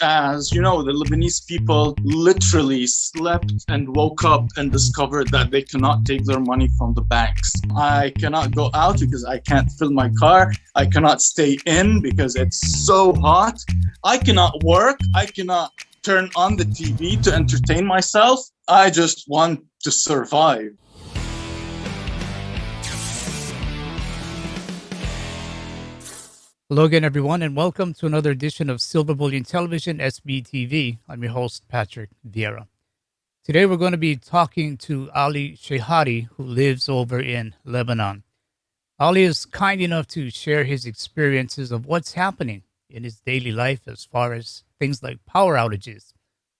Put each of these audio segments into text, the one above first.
As you know, the Lebanese people literally slept and woke up and discovered that they cannot take their money from the banks. I cannot go out because I can't fill my car. I cannot stay in because it's so hot. I cannot work. I cannot turn on the TV to entertain myself. I just want to survive. Hello again, everyone, and welcome to another edition of Silver Bullion Television, SBTV. I'm your host, Patrick Vieira. Today, we're going to be talking to Ali Chehade, who lives over in Lebanon. Ali is kind enough to share his experiences of what's happening in his daily life as far as things like power outages,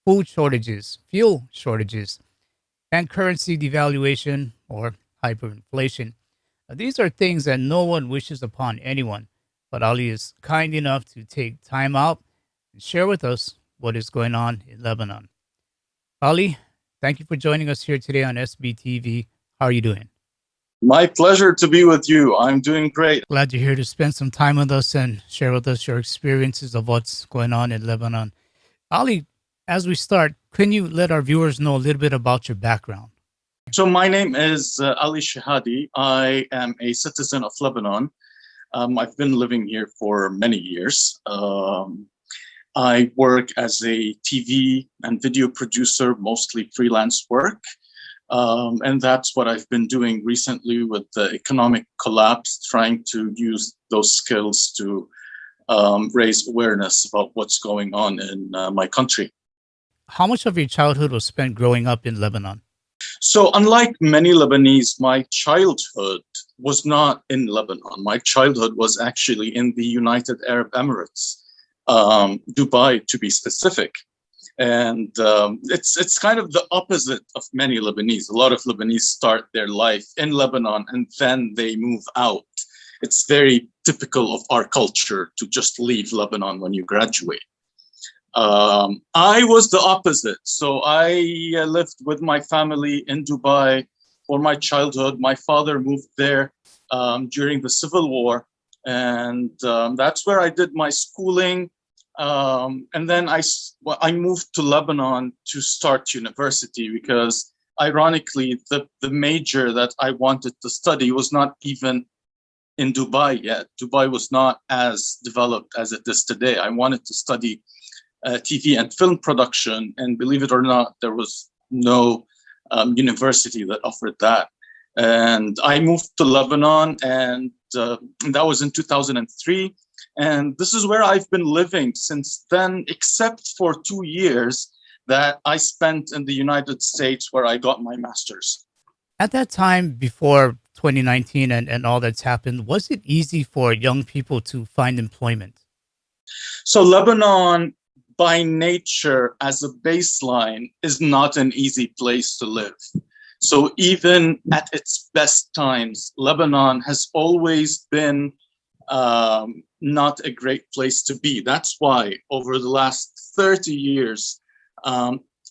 food shortages, fuel shortages, and currency devaluation or hyperinflation. These are things that no one wishes upon anyone. But Ali is kind enough to take time out and share with us what is going on in Lebanon. Ali, thank you for joining us here today on SBTV. How are you doing? My pleasure to be with you. I'm doing great. Glad you're here to spend some time with us and share with us your experiences of what's going on in Lebanon. Ali, as we start, can you let our viewers know a little bit about your background? So my name is Ali Chehade. I am a citizen of Lebanon. I've been living here for many years. I work as a TV and video producer, mostly freelance work. And that's what I've been doing recently with the economic collapse, trying to use those skills to raise awareness about what's going on in my country. How much of your childhood was spent growing up in Lebanon? So unlike many Lebanese, my childhood was not in Lebanon. My childhood was actually in the United Arab Emirates, Dubai to be specific. And it's kind of the opposite of many Lebanese. A lot of Lebanese start their life in Lebanon and then they move out. It's very typical of our culture to just leave Lebanon when you graduate. I was the opposite. So I lived with my family in Dubai for my childhood. My father moved there during the Civil War, and that's where I did my schooling. And then I moved to Lebanon to start university because, ironically, the major that I wanted to study was not even in Dubai yet. Dubai was not as developed as it is today. I wanted to study TV and film production, and believe it or not, there was no university that offered that. And I moved to Lebanon, and that was in 2003. And this is where I've been living since then, except for 2 years that I spent in the United States where I got my master's. At that time, before 2019 and all that's happened, was it easy for young people to find employment? So Lebanon, by nature, as a baseline, is not an easy place to live. So even at its best times, Lebanon has always been not a great place to be. That's why over the last 30 years,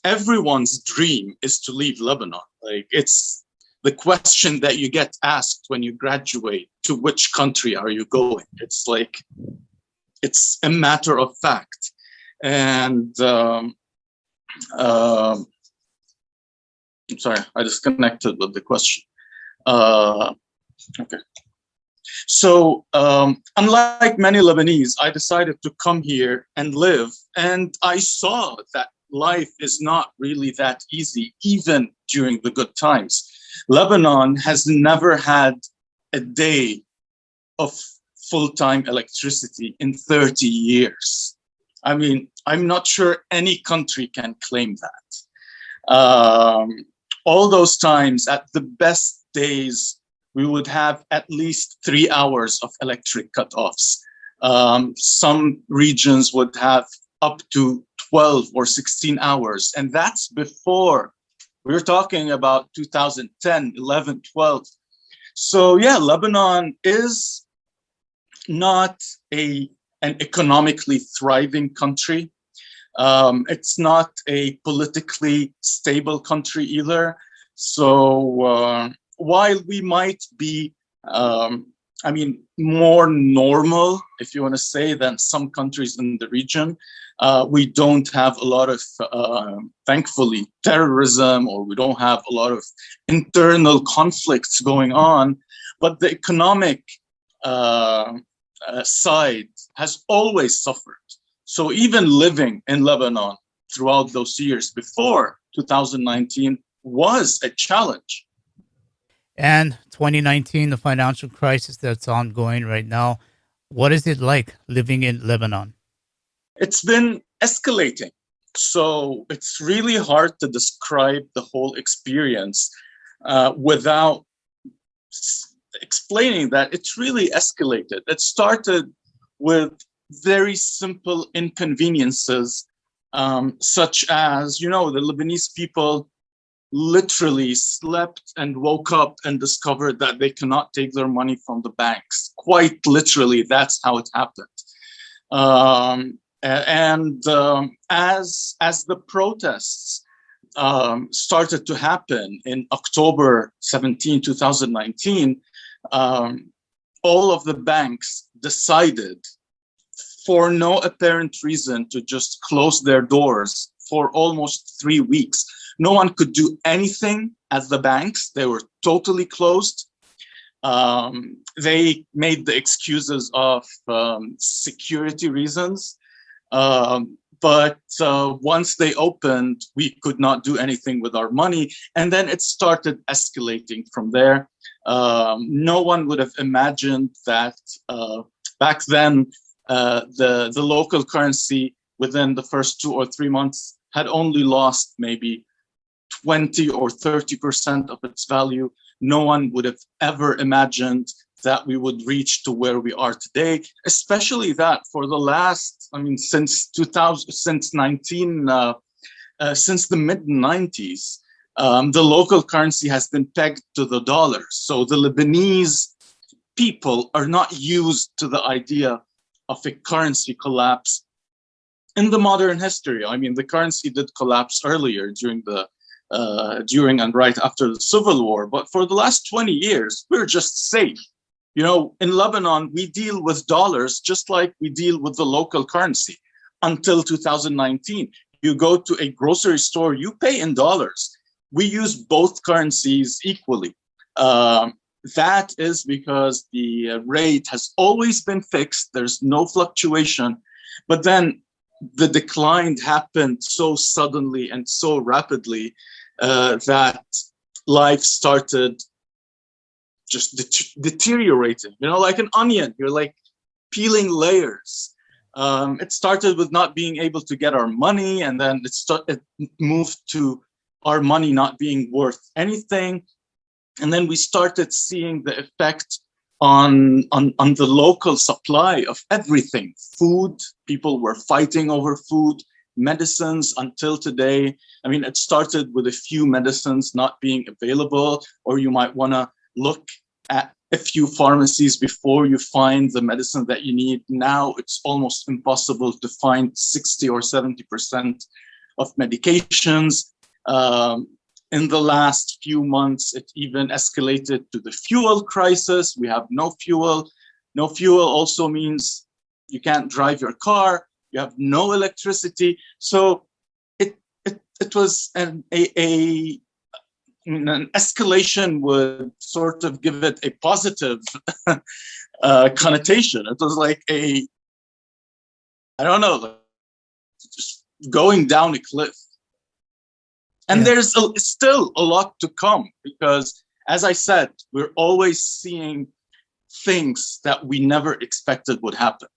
everyone's dream is to leave Lebanon. Like, it's the question that you get asked when you graduate: to which country are you going? It's like, it's a matter of fact. And I'm sorry, I disconnected with the question. Okay. So unlike many Lebanese, I decided to come here and live. And I saw that life is not really that easy, even during the good times. Lebanon has never had a day of full-time electricity in 30 years. I mean, I'm not sure any country can claim that. All those times, at the best days, we would have at least 3 hours of electric cutoffs. Some regions would have up to 12 or 16 hours. And that's before, we're talking about 2010, 11, 12. So yeah, Lebanon is not an economically thriving country. It's not a politically stable country either. So while we might be, more normal, if you want to say, than some countries in the region, We don't have a lot of, thankfully, terrorism, or we don't have a lot of internal conflicts going on. But the economic side has always suffered. So even living in Lebanon throughout those years before 2019 was a challenge. And 2019, the financial crisis that's ongoing right now. What is it like living in Lebanon? It's been escalating. So it's really hard to describe the whole experience without explaining that it's really escalated. It started with very simple inconveniences, such as, the Lebanese people literally slept and woke up and discovered that they cannot take their money from the banks. Quite literally, that's how it happened. As the protests started to happen in October 17, 2019, all of the banks decided, for no apparent reason, to just close their doors for almost 3 weeks. No one could do anything at the banks. They were totally closed. They made the excuses of security reasons. But once they opened, we could not do anything with our money. And then it started escalating from there. No one would have imagined that back then, the local currency within the first 2 or 3 months had only lost maybe 20 or 30% of its value. No one would have ever imagined that we would reach to where we are today, especially that for the last, since 2000, since the mid-90s, the local currency has been pegged to the dollar. So the Lebanese people are not used to the idea of a currency collapse in the modern history. The currency did collapse earlier during and right after the Civil War, but for the last 20 years, we're just safe. In Lebanon, we deal with dollars just like we deal with the local currency until 2019. You go to a grocery store, you pay in dollars. We use both currencies equally. That is because the rate has always been fixed. There's no fluctuation. But then the decline happened so suddenly and so rapidly that life started just deteriorating, like an onion. You're like peeling layers. It started with not being able to get our money, and then it moved to our money not being worth anything. And then we started seeing the effect on the local supply of everything. Food, people were fighting over food. Medicines, until today. It started with a few medicines not being available, or you might want to look at a few pharmacies before you find the medicine that you need. Now it's almost impossible to find 60 or 70% of medications. In the last few months, it even escalated to the fuel crisis. We have no fuel. No fuel also means you can't drive your car. You have no electricity. So it was an escalation would sort of give it a positive connotation. It was like just going down a cliff. And there's still a lot to come because, as I said, we're always seeing things that we never expected would happen.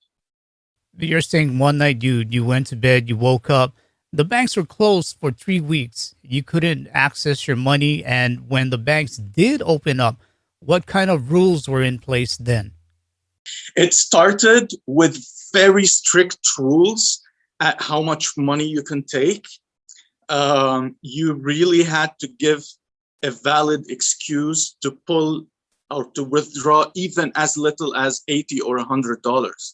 You're saying one night you went to bed, you woke up, the banks were closed for 3 weeks. You couldn't access your money. And when the banks did open up, what kind of rules were in place then? It started with very strict rules at how much money you can take. You really had to give a valid excuse to pull or to withdraw even as little as $80 or $100.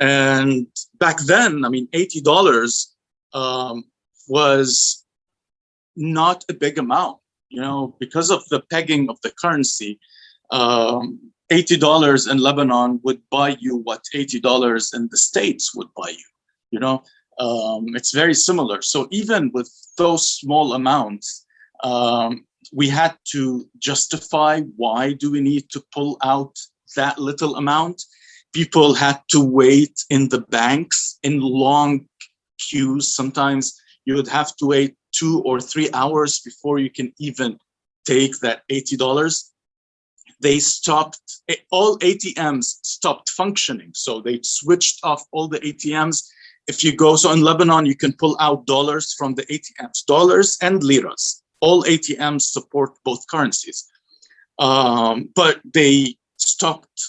And back then, $80 was not a big amount, because of the pegging of the currency. $80 in Lebanon would buy you what $80 in the States would buy you. You know, it's very similar. So even with those small amounts, we had to justify why do we need to pull out that little amount. People had to wait in the banks in long queues. Sometimes you would have to wait 2 or 3 hours before you can even take that $80. They stopped, all ATMs stopped functioning. So they switched off all the ATMs. If you go, so in Lebanon, you can pull out dollars from the ATMs, dollars and liras. All ATMs support both currencies. But they stopped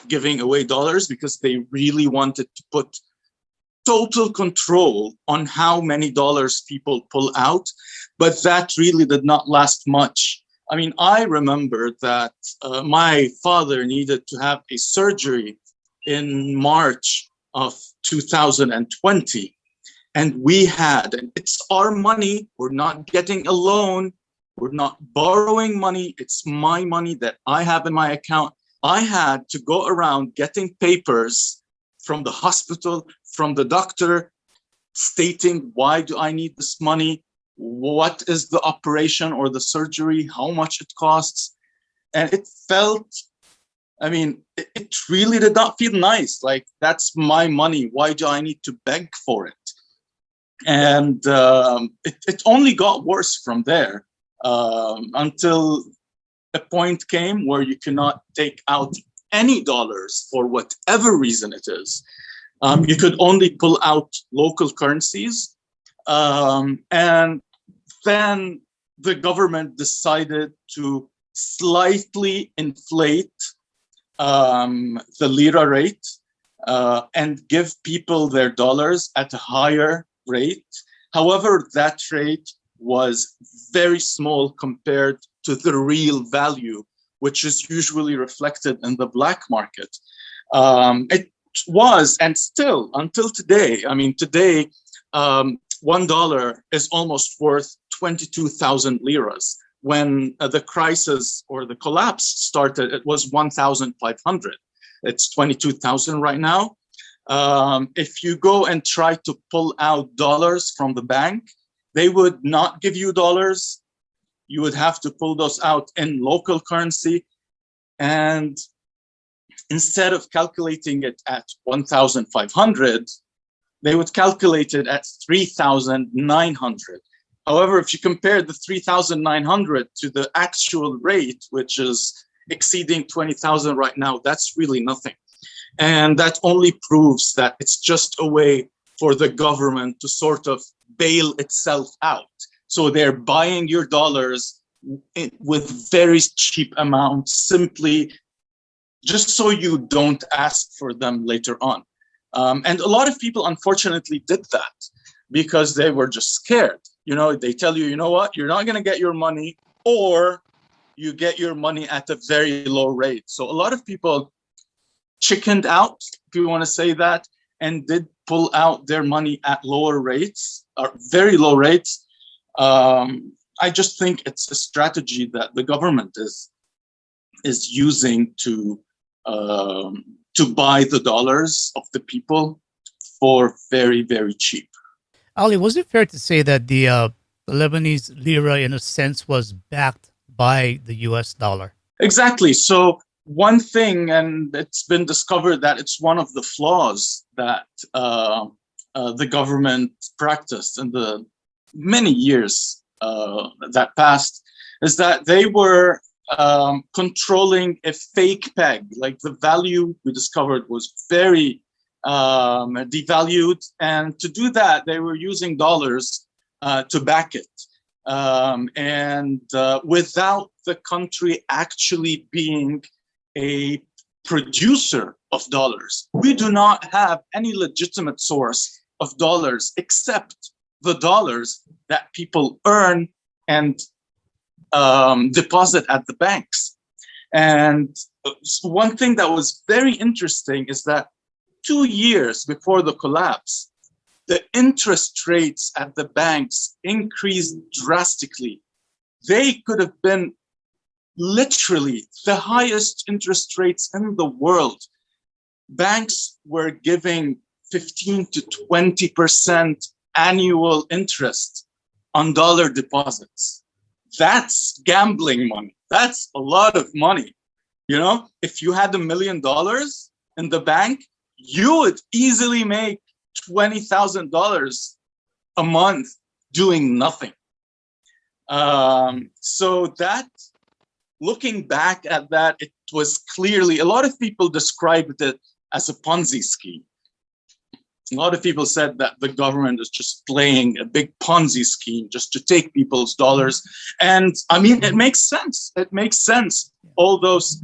giving away dollars because they really wanted to put total control on how many dollars people pull out. But that really did not last much. I mean, I remember that my father needed to have a surgery in March of 2020. And we had, and it's our money, we're not getting a loan, we're not borrowing money, it's my money that I have in my account. I had to go around getting papers from the hospital, from the doctor, stating why do I need this money, what is the operation or the surgery, how much it costs. And it felt, I mean, it really did not feel nice. Like, that's my money, why do I need to beg for it? And it only got worse from there until a point came where you cannot take out any dollars for whatever reason it is. You could only pull out local currencies. And then the government decided to slightly inflate the lira rate and give people their dollars at a higher rate. However, that rate was very small compared to the real value, which is usually reflected in the black market. It was, and still until today, I mean, today, $1 is almost worth 22,000 liras. When the crisis or the collapse started, it was 1,500. It's 22,000 right now. If you go and try to pull out dollars from the bank, they would not give you dollars. You would have to pull those out in local currency. And instead of calculating it at 1,500, they would calculate it at 3,900. However, if you compare the 3,900 to the actual rate, which is exceeding 20,000 right now, that's really nothing. And that only proves that it's just a way for the government to sort of bail itself out. So they're buying your dollars with very cheap amounts, simply just so you don't ask for them later on. And a lot of people, unfortunately, did that because they were just scared. You know, they tell you, you know what, you're not going to get your money, or you get your money at a very low rate. So a lot of people chickened out, if you want to say that, and did pull out their money at lower rates, or very low rates. I just think it's a strategy that the government is using to buy the dollars of the people for very, very cheap. Ali, was it fair to say that the Lebanese lira, in a sense, was backed by the US dollar? Exactly. So one thing, and it's been discovered that it's one of the flaws that the government practiced in the many years that passed, is that they were controlling a fake peg. Like, the value we discovered was very devalued, and to do that they were using dollars to back it, and without the country actually being a producer of dollars. We do not have any legitimate source of dollars except the dollars that people earn and deposit at the banks. And one thing that was very interesting is that 2 years before the collapse, the interest rates at the banks increased drastically. They could have been literally the highest interest rates in the world. Banks were giving 15 to 20% annual interest on dollar deposits. That's gambling money. That's a lot of money. If you had $1 million in the bank, you would easily make $20,000 a month doing nothing. So that, looking back at that, it was clearly, a lot of people described it as a Ponzi scheme. A lot of people said that the government is just playing a big Ponzi scheme just to take people's dollars. And I mean, it makes sense. It makes sense. All those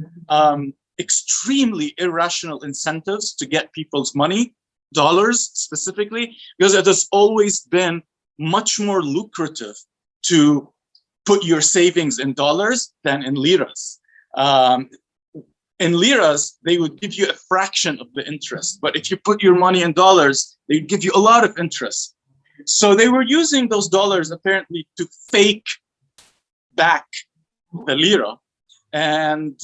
extremely irrational incentives to get people's money, dollars specifically, because it has always been much more lucrative to put your savings in dollars than in liras. In liras, they would give you a fraction of the interest. But if you put your money in dollars, they'd give you a lot of interest. So they were using those dollars apparently to fake back the lira. And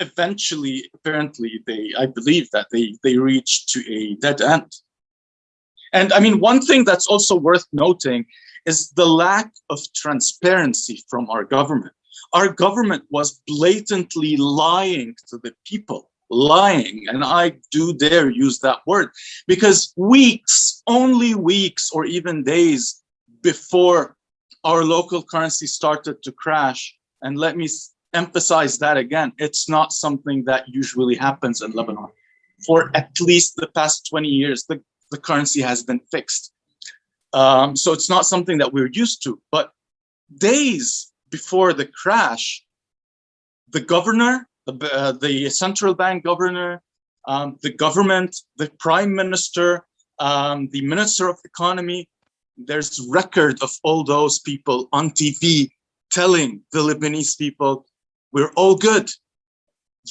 eventually, apparently, I believe that they reached to a dead end. And I mean, one thing that's also worth noting is the lack of transparency from our government. Our government was blatantly lying to the people, lying, and I do dare use that word, because only weeks or even days before our local currency started to crash, and let me emphasize that again, it's not something that usually happens in Lebanon. For at least the past 20 years, the currency has been fixed. So it's not something that we're used to, but days before the crash, the governor, the central bank governor, the government, the prime minister, the minister of economy, there's record of all those people on TV telling the Lebanese people, we're all good.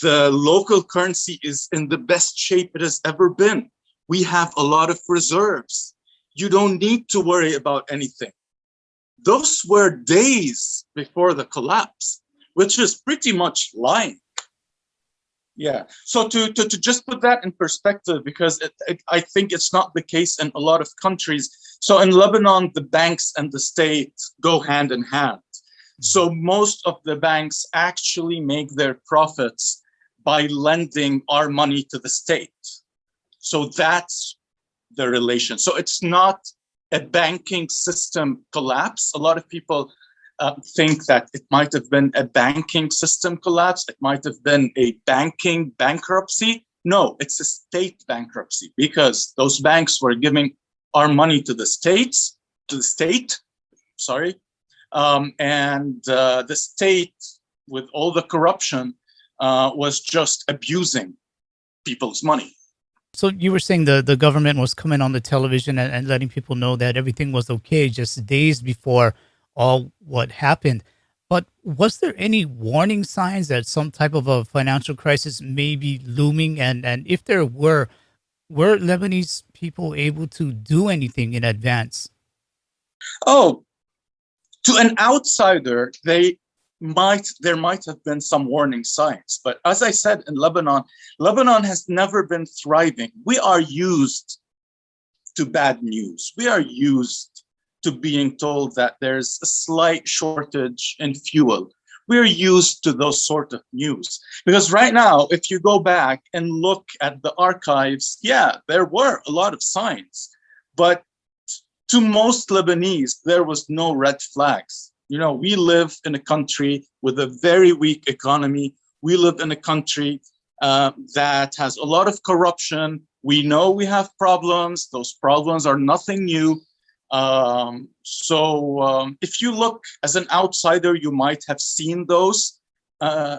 The local currency is in the best shape it has ever been. We have a lot of reserves. You don't need to worry about anything. Those were days before the collapse, which is pretty much lying. Yeah. So to just put that in perspective, because I think it's not the case in a lot of countries. So in Lebanon, the banks and the state go hand in hand. So most of the banks actually make their profits by lending our money to the state. So that's the relation. So it's not a banking system collapse. A lot of people think that it might have been a banking system collapse. It might have been a banking bankruptcy. No, it's a state bankruptcy, because those banks were giving our money to the state, and the state, with all the corruption, was just abusing people's money. So you were saying the government was coming on the television and letting people know that everything was okay just days before all what happened. But was there any warning signs that some type of a financial crisis may be looming? And if there were Lebanese people able to do anything in advance? Oh, to an outsider, there might have been some warning signs. But as I said, in Lebanon has never been thriving. We are used to bad news. We are used to being told that there's a slight shortage in fuel. We're used to those sort of news. Because right now, if you go back and look at the archives, yeah, there were a lot of signs. But to most Lebanese, there was no red flags. You know, we live in a country with a very weak economy. We live in a country that has a lot of corruption. We know we have problems. Those problems are nothing new. If you look as an outsider, you might have seen those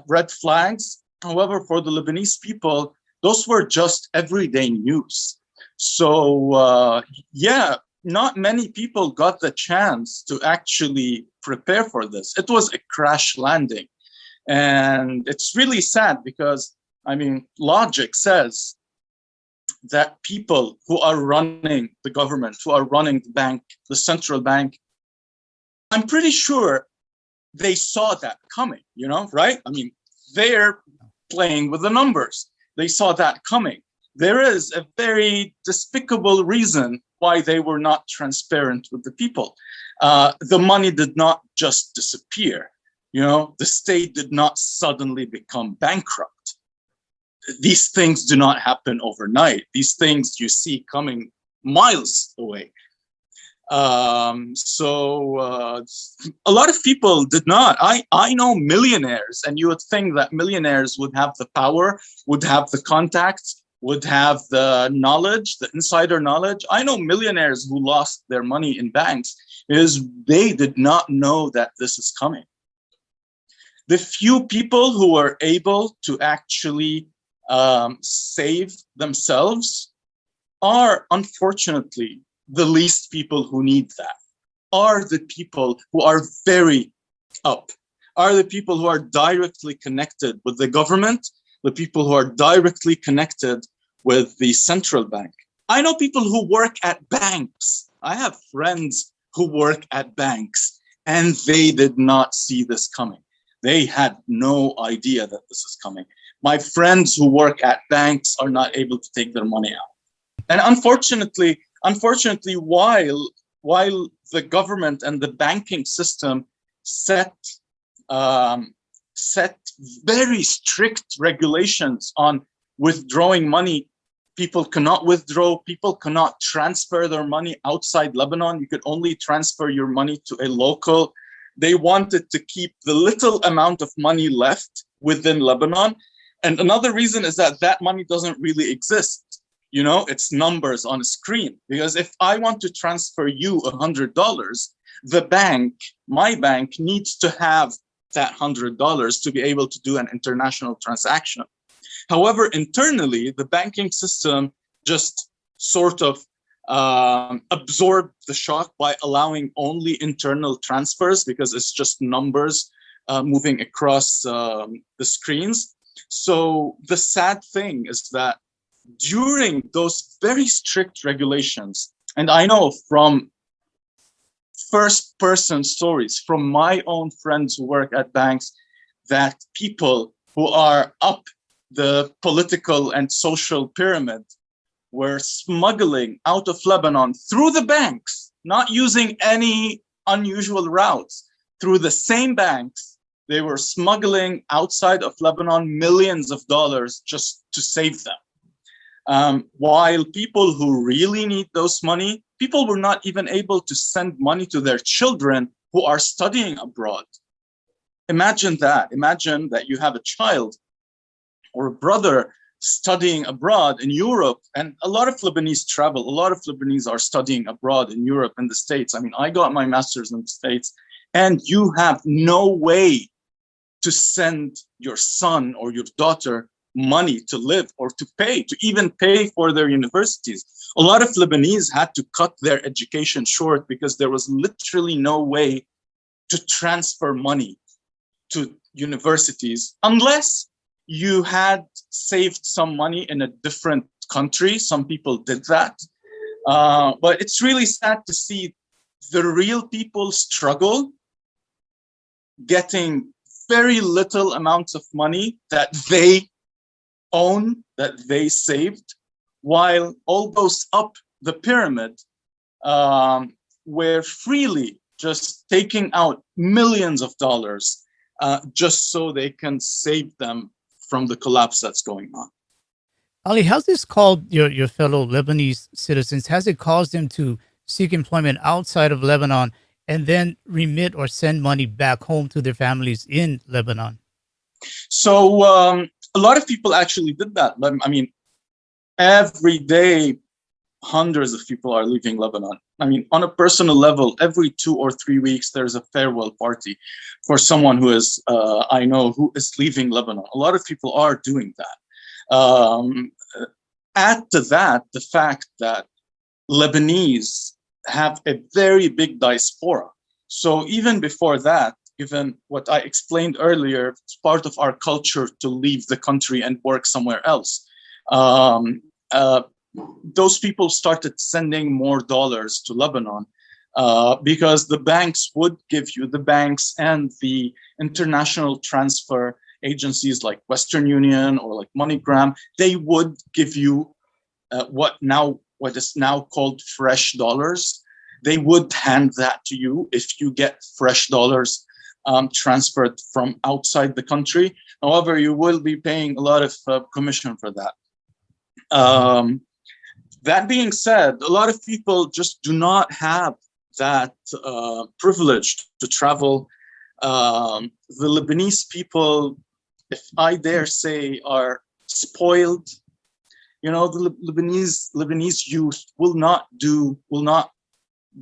red flags. However, for the Lebanese people, those were just everyday news. So, not many people got the chance to actually prepare for this. It was a crash landing. And it's really sad because, I mean, logic says that people who are running the government, who are running the bank, the central bank, I'm pretty sure they saw that coming, right? I mean, they're playing with the numbers. They saw that coming. there is a very despicable reason why they were not transparent with the people. The money did not just disappear. The state did not suddenly become bankrupt. These things do not happen overnight. These things you see coming miles away. So a lot of people did not. I know millionaires, and you would think that millionaires would have the power, would have the contacts, would have the knowledge, the insider knowledge. I know millionaires who lost their money in banks because they did not know that this is coming. The few people who were able to actually save themselves are, unfortunately, the least people who need that, are the people who are very up, are the people who are directly connected with the government, the people who are directly connected with the central bank. I know people who work at banks. I have friends who work at banks, and they did not see this coming. They had no idea that this is coming. My friends who work at banks are not able to take their money out. And unfortunately, while the government and the banking system set very strict regulations on withdrawing money, people cannot withdraw, people cannot transfer their money outside Lebanon. You could only transfer your money to a local. They wanted to keep the little amount of money left within Lebanon. And another reason is that money doesn't really exist. It's numbers on a screen. Because if I want to transfer you $100, the bank, my bank, needs to have that $100 to be able to do an international transaction. However, internally, the banking system just sort of absorbed the shock by allowing only internal transfers, because it's just numbers moving across the screens. So the sad thing is that during those very strict regulations, and I know from first-person stories from my own friends who work at banks, that people who are up the political and social pyramid were smuggling out of Lebanon through the banks, not using any unusual routes, through the same banks. They were smuggling outside of Lebanon millions of dollars just to save them. While people who really need those money, people were not even able to send money to their children who are studying abroad. Imagine that. Imagine that you have a child or a brother studying abroad in Europe, and a lot of Lebanese travel. A lot of Lebanese are studying abroad in Europe and the States. I mean, I got my master's in the States, and you have no way to send your son or your daughter money to live or to even pay for their universities. A lot of Lebanese had to cut their education short because there was literally no way to transfer money to universities unless you had saved some money in a different country. Some people did that. But it's really sad to see the real people struggle getting very little amounts of money that they own, that they saved, while all those up the pyramid were freely just taking out millions of dollars just so they can save them from the collapse that's going on. Ali, how's this called your fellow Lebanese citizens? Has it caused them to seek employment outside of Lebanon and then remit or send money back home to their families in Lebanon? So a lot of people actually did that. I mean, every day, hundreds of people are leaving Lebanon. I mean, on a personal level, every 2 or 3 weeks, there's a farewell party for someone who is, I know, who is leaving Lebanon. A lot of people are doing that. Add to that the fact that Lebanese have a very big diaspora. So even before that, given what I explained earlier, it's part of our culture to leave the country and work somewhere else. Those people started sending more dollars to Lebanon because the banks would give you, the banks and the international transfer agencies like Western Union or like MoneyGram, they would give you what is now called fresh dollars. They would hand that to you if you get fresh dollars transferred from outside the country. However, you will be paying a lot of commission for that. That being said, a lot of people just do not have that privilege to travel. The Lebanese people, if I dare say, are spoiled. You know, the Lebanese youth will not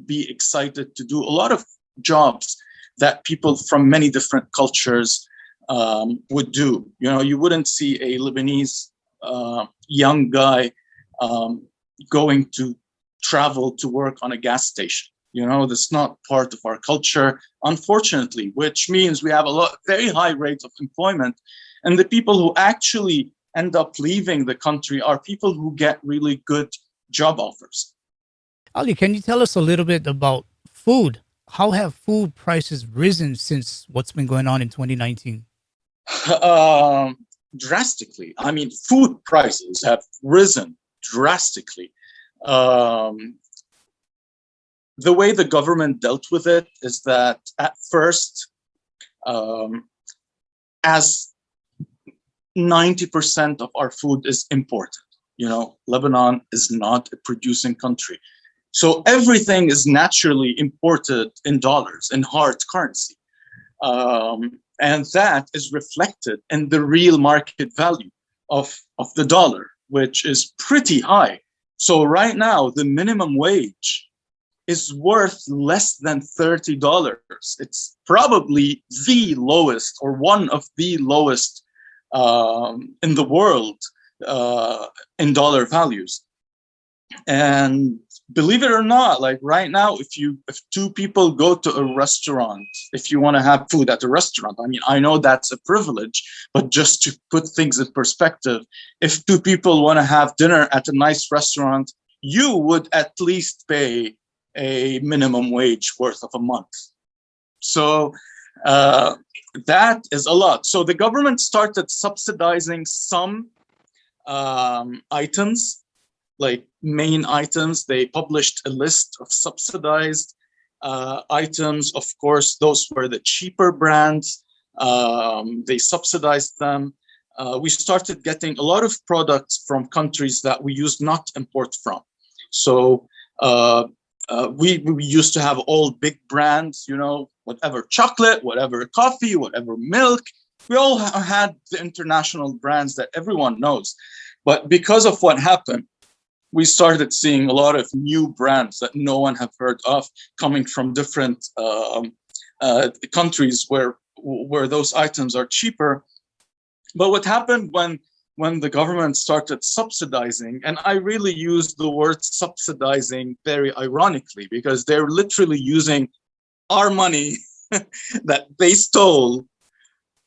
be excited to do a lot of jobs that people from many different cultures would do. You know, you wouldn't see a Lebanese young guy going to travel to work on a gas station. You know, that's not part of our culture, unfortunately, which means we have very high rates of employment. And the people who actually end up leaving the country are people who get really good job offers. Ali, can you tell us a little bit about food? How have food prices risen since what's been going on in 2019? Drastically. I mean, food prices have risen drastically. The way the government dealt with it is that at first, as 90% of our food is imported, you know, Lebanon is not a producing country. So everything is naturally imported in dollars, in hard currency. And that is reflected in the real market value of the dollar, which is pretty high. So right now, the minimum wage is worth less than $30. It's probably the lowest or one of the lowest in the world in dollar values. And believe it or not, like right now, if two people go to a restaurant, if you want to have food at a restaurant, I mean, I know that's a privilege, but just to put things in perspective, if two people want to have dinner at a nice restaurant, you would at least pay a minimum wage worth of a month. So that is a lot. So the government started subsidizing some items, like main items. They published a list of subsidized items. Of course, those were the cheaper brands. They subsidized them. We started getting a lot of products from countries that we used not to import from. So we used to have all big brands, you know, whatever chocolate, whatever coffee, whatever milk. We all had the international brands that everyone knows. But because of what happened, we started seeing a lot of new brands that no one have heard of coming from different countries where those items are cheaper. But what happened when the government started subsidizing, and I really use the word subsidizing very ironically, because they're literally using our money that they stole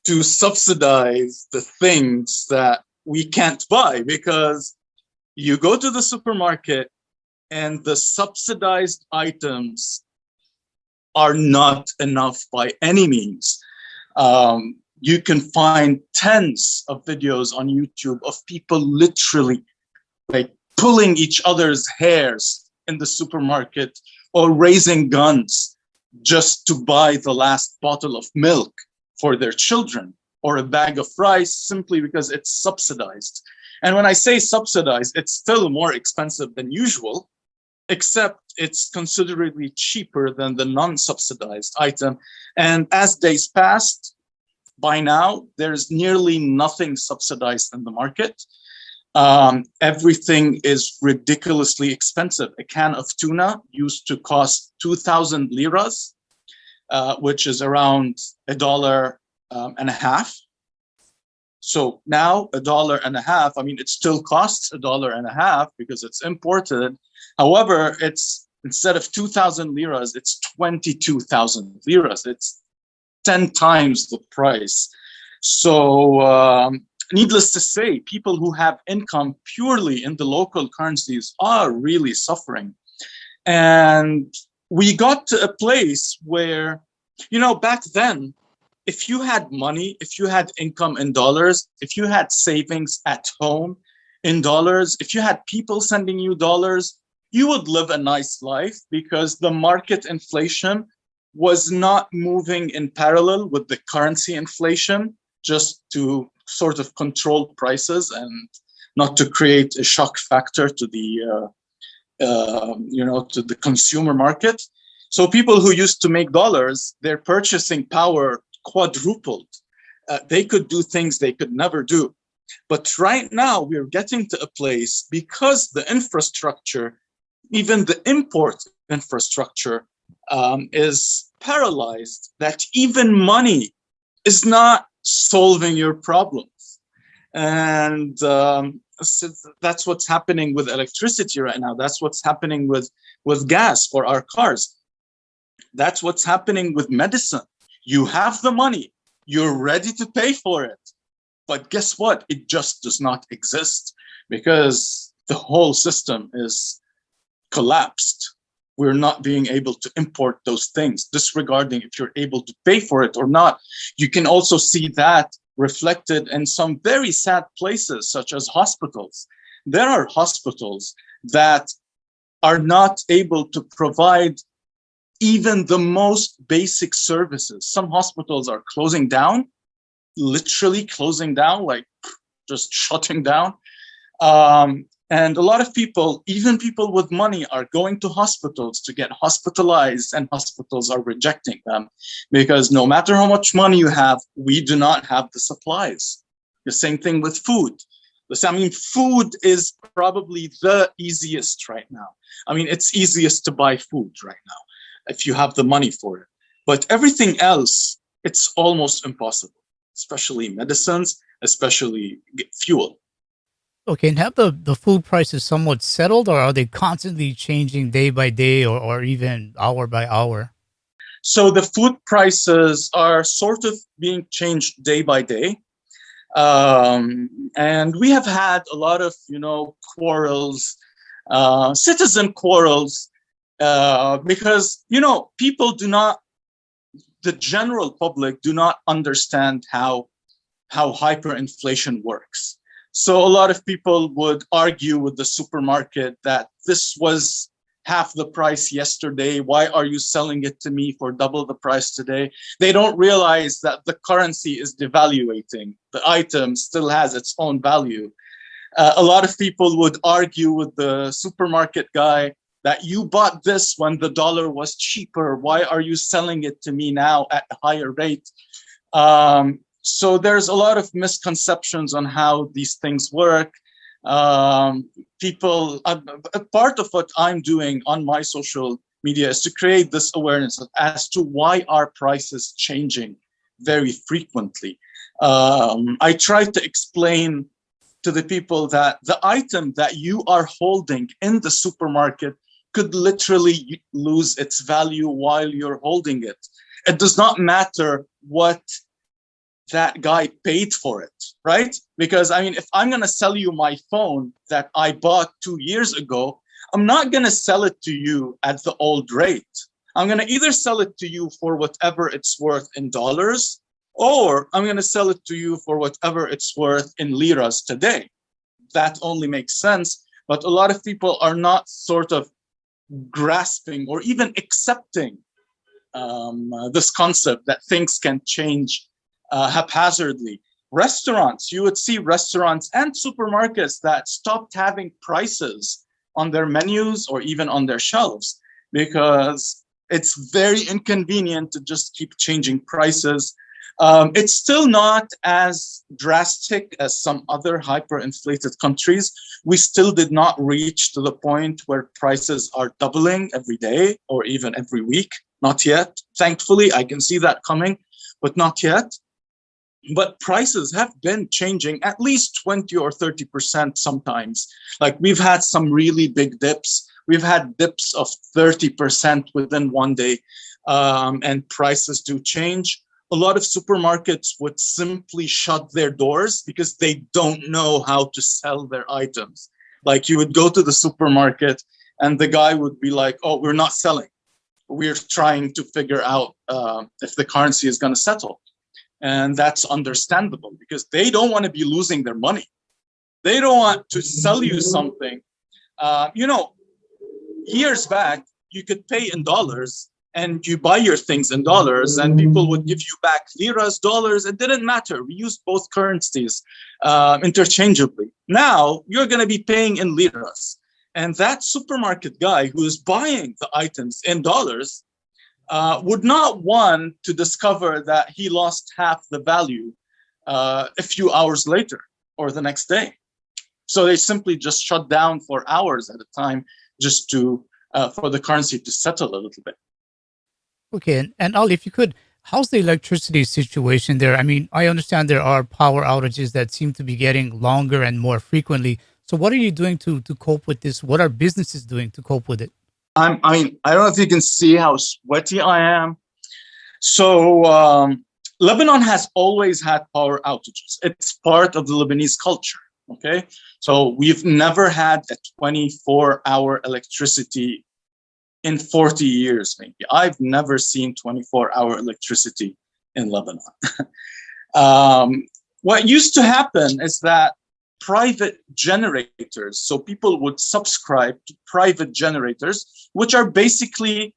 to subsidize the things that we can't buy, because you go to the supermarket and the subsidized items are not enough by any means. You can find tens of videos on YouTube of people literally like pulling each other's hairs in the supermarket or raising guns just to buy the last bottle of milk for their children or a bag of rice simply because it's subsidized. And when I say subsidized, it's still more expensive than usual, except it's considerably cheaper than the non-subsidized item. And as days passed, by now, there's nearly nothing subsidized in the market. Everything is ridiculously expensive. A can of tuna used to cost 2,000 liras, which is around $1.50. So now $1.50, I mean, it still costs $1.50 because it's imported. However, it's instead of 2,000 liras, it's 22,000 liras. It's 10 times the price. So needless to say, people who have income purely in the local currencies are really suffering. And we got to a place where, you know, back then, if you had money, if you had income in dollars, if you had savings at home, in dollars, if you had people sending you dollars, you would live a nice life because the market inflation was not moving in parallel with the currency inflation, just to sort of control prices and not to create a shock factor to the to the consumer market. So people who used to make dollars, their purchasing power quadrupled. They could do things they could never do. But right now we're getting to a place, because the infrastructure, even the import infrastructure, is paralyzed, that even money is not solving your problems. And so that's what's happening with electricity right now. That's what's happening with gas for our cars. That's what's happening with medicine. You have the money, you're ready to pay for it. But guess what? It just does not exist because the whole system is collapsed. We're not being able to import those things, disregarding if you're able to pay for it or not. You can also see that reflected in some very sad places, such as hospitals. There are hospitals that are not able to provide even the most basic services. Some hospitals are closing down, literally closing down, like just shutting down. And a lot of people, even people with money, are going to hospitals to get hospitalized, and hospitals are rejecting them because no matter how much money you have, we do not have the supplies. The same thing with food. I mean, food is probably the easiest right now. I mean, it's easiest to buy food right now if you have the money for it. But everything else, it's almost impossible, especially medicines, especially fuel. Okay, and have the food prices somewhat settled, or are they constantly changing day by day, or even hour by hour? So the food prices are sort of being changed day by day. And we have had a lot of, quarrels, citizen quarrels, because, people do not, the general public do not understand how hyperinflation works. So a lot of people would argue with the supermarket that this was half the price yesterday. Why are you selling it to me for double the price today? They don't realize that the currency is devaluating. The item still has its own value. A lot of people would argue with the supermarket guy that you bought this when the dollar was cheaper. Why are you selling it to me now at a higher rate? So there's a lot of misconceptions on how these things work. People, a part of what I'm doing on my social media is to create this awareness as to why are prices changing very frequently. I try to explain to the people that the item that you are holding in the supermarket could literally lose its value while you're holding it. It does not matter what that guy paid for it, right? Because I mean, if I'm going to sell you my phone that I bought 2 years ago, I'm not going to sell it to you at the old rate. I'm going to either sell it to you for whatever it's worth in dollars, or I'm going to sell it to you for whatever it's worth in liras today. That only makes sense. But a lot of people are not sort of grasping or even accepting this concept that things can change haphazardly. Restaurants, you would see restaurants and supermarkets that stopped having prices on their menus or even on their shelves because it's very inconvenient to just keep changing prices. It's still not as drastic as some other hyperinflated countries. We still did not reach to the point where prices are doubling every day or even every week. Not yet. Thankfully, I can see that coming, but not yet. But prices have been changing at least 20 or 30% sometimes. Like we've had some really big dips. We've had dips of 30% within one day, and prices do change. A lot of supermarkets would simply shut their doors because they don't know how to sell their items. Like you would go to the supermarket and the guy would be like, oh, we're not selling. We're trying to figure out if the currency is going to settle. And that's understandable because they don't want to be losing their money. They don't want to sell you something. Years back, you could pay in dollars and you buy your things in dollars, and people would give you back liras, dollars. It didn't matter. We used both currencies interchangeably. Now you're going to be paying in liras. And that supermarket guy who is buying the items in dollars would not want to discover that he lost half the value a few hours later or the next day. So they simply just shut down for hours at a time just to for the currency to settle a little bit. Okay, and Ali, if you could, how's the electricity situation there? I mean, I understand there are power outages that seem to be getting longer and more frequently. So what are you doing to cope with this? What are businesses doing to cope with it? I don't know if you can see how sweaty I am. So Lebanon has always had power outages. It's part of the Lebanese culture, okay? So we've never had a 24-hour electricity in 40 years, maybe. I've never seen 24-hour electricity in Lebanon. What used to happen is that private generators, so people would subscribe to private generators, which are basically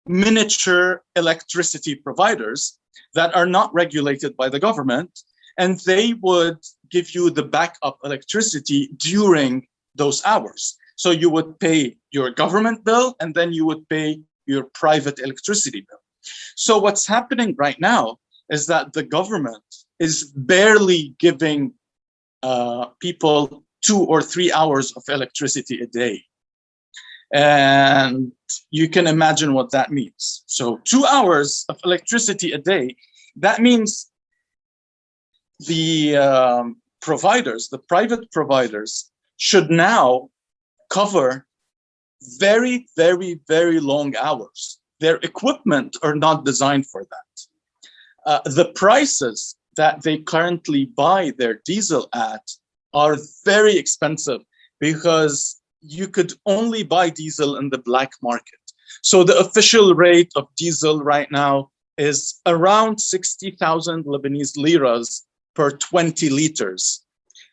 miniature electricity providers that are not regulated by the government, and they would give you the backup electricity during those hours. So you would pay your government bill, and then you would pay your private electricity bill. So what's happening right now is that the government is barely giving people 2 or 3 hours of electricity a day. And you can imagine what that means. So 2 hours of electricity a day, that means the providers, the private providers, should now cover very, very, very long hours. Their equipment are not designed for that. The prices that they currently buy their diesel at are very expensive because you could only buy diesel in the black market. So the official rate of diesel right now is around 60,000 Lebanese liras per 20 liters.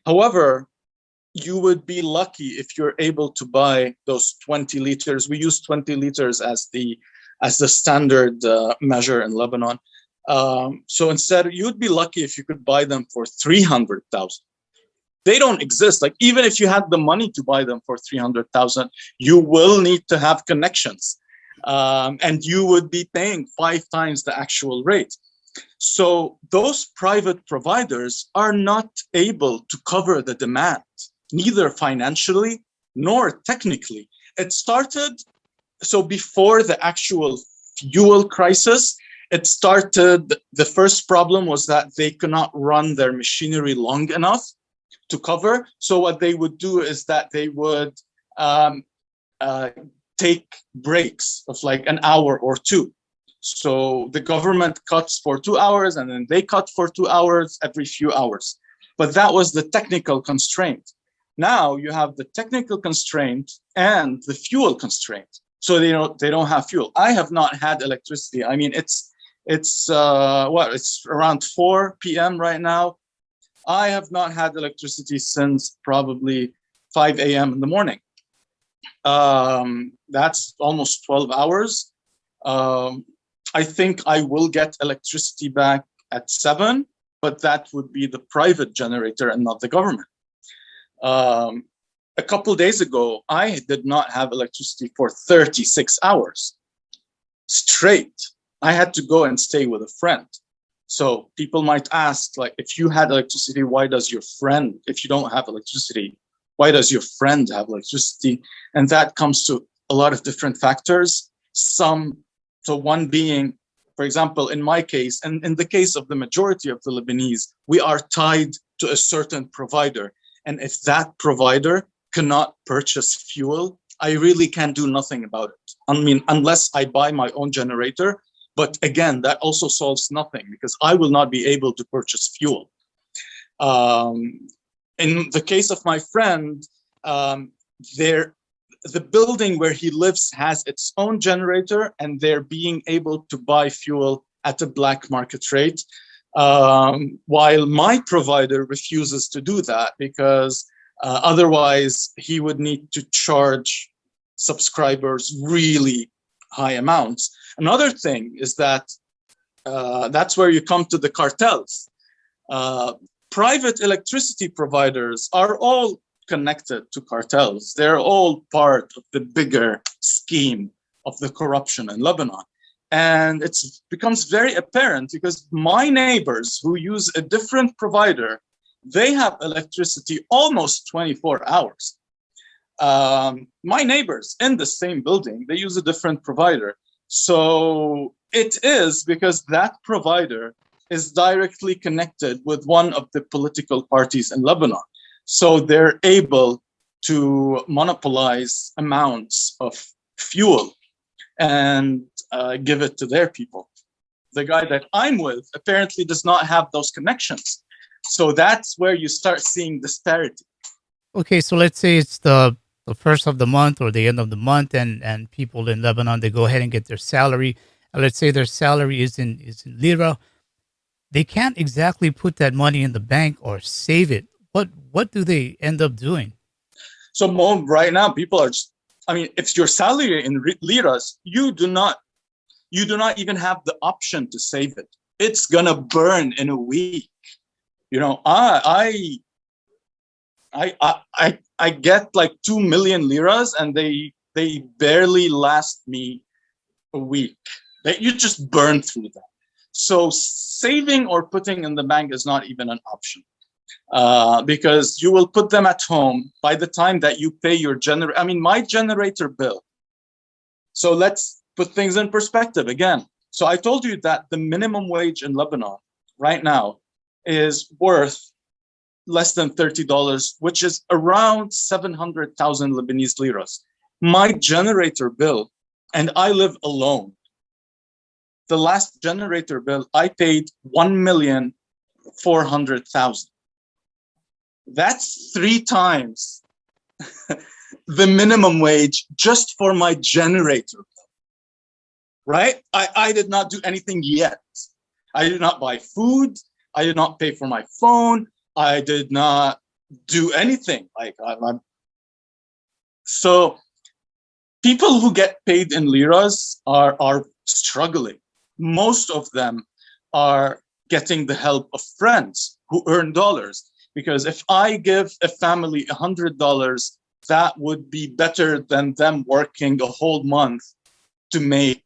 However, you would be lucky if you're able to buy those 20 liters. We use 20 liters as the standard measure in Lebanon. So instead, you'd be lucky if you could buy them for 300,000. They don't exist. Like, even if you had the money to buy them for 300,000, you will need to have connections, and you would be paying 5 times the actual rate. So those private providers are not able to cover the demand, neither financially nor technically. It started, so before the actual fuel crisis, it started, the first problem was that they could not run their machinery long enough to cover. So what they would do is that they would take breaks of like an hour or two. So the government cuts for 2 hours, and then they cut for 2 hours every few hours. But that was the technical constraint. Now you have the technical constraint and the fuel constraint. So they don't have fuel. I have not had electricity. I mean, it's around 4 p.m. right now. I have not had electricity since probably 5 a.m. in the morning. That's almost 12 hours. I think I will get electricity back at 7, but that would be the private generator and not the government. A couple of days ago, I did not have electricity for 36 hours straight. I had to go and stay with a friend. So people might ask, like, if you had electricity, why does your friend, if you don't have electricity, why does your friend have electricity? And that comes to a lot of different factors. So one being, for example, in my case, and in the case of the majority of the Lebanese, we are tied to a certain provider. And if that provider cannot purchase fuel, I really can do nothing about it. I mean, unless I buy my own generator. But again, that also solves nothing because I will not be able to purchase fuel. In the case of my friend, the building where he lives has its own generator, and they're being able to buy fuel at a black market rate, while my provider refuses to do that because Otherwise, he would need to charge subscribers really high amounts. Another thing is that that's where you come to the cartels. Private electricity providers are all connected to cartels. They're all part of the bigger scheme of the corruption in Lebanon. And it becomes very apparent because my neighbors who use a different provider, they have electricity almost 24 hours. My neighbors in the same building, they use a different provider. So it is because that provider is directly connected with one of the political parties in Lebanon. So they're able to monopolize amounts of fuel and give it to their people. The guy that I'm with apparently does not have those connections. So that's where you start seeing disparity. Okay, so let's say it's the first of the month or the end of the month, and people in Lebanon, they go ahead and get their salary. And let's say their salary is in lira. They can't exactly put that money in the bank or save it. What do they end up doing? So right now, people are just, I mean, if your salary in liras, you do not even have the option to save it. It's gonna burn in a week. You know, I get like 2 million liras, and they barely last me a week. You just burn through them. So saving or putting in the bank is not even an option, because you will put them at home by the time that you pay your generator. I mean, my generator bill. So let's put things in perspective again. So I told you that the minimum wage in Lebanon right now is worth less than $30, which is around 700,000 Lebanese liras. My generator bill, and I live alone. The last generator bill, I paid 1,400,000. That's 3 times the minimum wage just for my generator bill, right? I did not do anything yet. I did not buy food. I did not pay for my phone. I did not do anything. So people who get paid in liras are struggling. Most of them are getting the help of friends who earn dollars. Because if I give a family $100, that would be better than them working a whole month to make